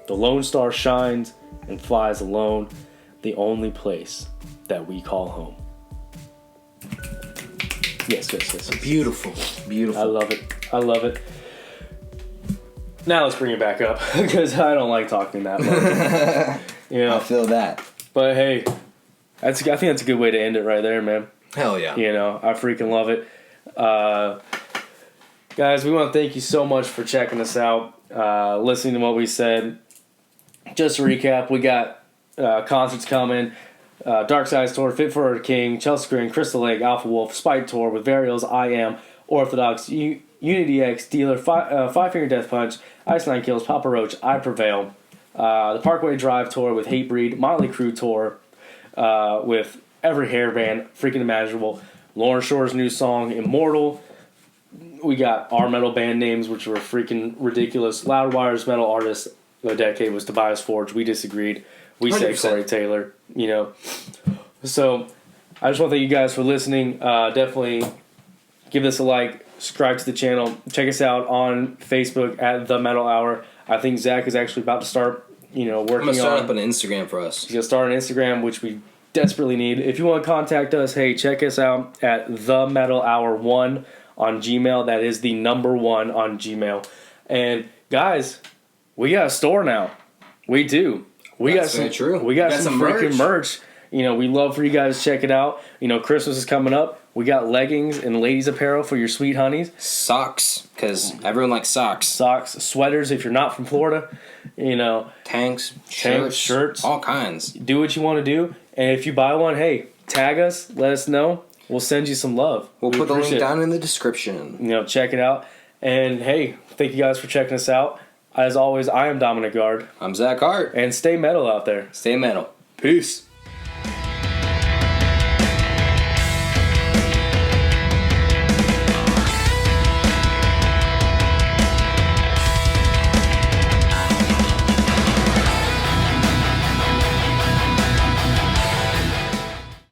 The Lone Star shines and flies alone, the only place that we call home. Yes. Beautiful. I love it. Now let's bring it back up, because I don't like talking that much. I feel that. But hey, I think that's a good way to end it right there, man. Hell yeah. You know, I freaking love it. Guys, we want to thank you so much for checking us out, listening to what we said. Just to recap, we got concerts coming. Dark Side's Tour, Fit for a King, Chelsea Green, Crystal Lake, Alpha Wolf, Spike Tour with Varials, I Am, Orthodox, Unity X, Dealer, Five Finger Death Punch, Ice Nine Kills, Papa Roach, I Prevail. The Parkway Drive Tour with Hatebreed, Motley Crue Tour with every hair band freaking imaginable. Lauren Shore's new song, Immortal. We got our metal band names, which were freaking ridiculous. Loudwires metal artist of the decade was Tobias Forge. We disagreed. We 100%. Said Corey Taylor, you know. So I just want to thank you guys for listening. Definitely give this a like, subscribe to the channel. Check us out on Facebook at The Metal Hour. I think Zach is actually about to start, working on. I'm going to start up an Instagram for us. He's going to start an Instagram, which we desperately need. If you want to contact us, hey, check us out at The Metal Hour 1 on Gmail. That is the number 1 on Gmail. And guys, we got a store now. We do. That's very true. We got some freaking merch. We love for you guys to check it out. Christmas is coming up. We got leggings and ladies apparel for your sweet honeys. Socks, because everyone likes socks. Socks, sweaters if you're not from Florida. Tanks, shirts, all kinds. Do what you want to do. And if you buy one, hey, tag us. Let us know. We'll send you some love. We'll put the link down in the description. Check it out. And hey, thank you guys for checking us out. As always, I am Dominic Guard. I'm Zach Hart. And stay metal out there. Stay metal. Peace.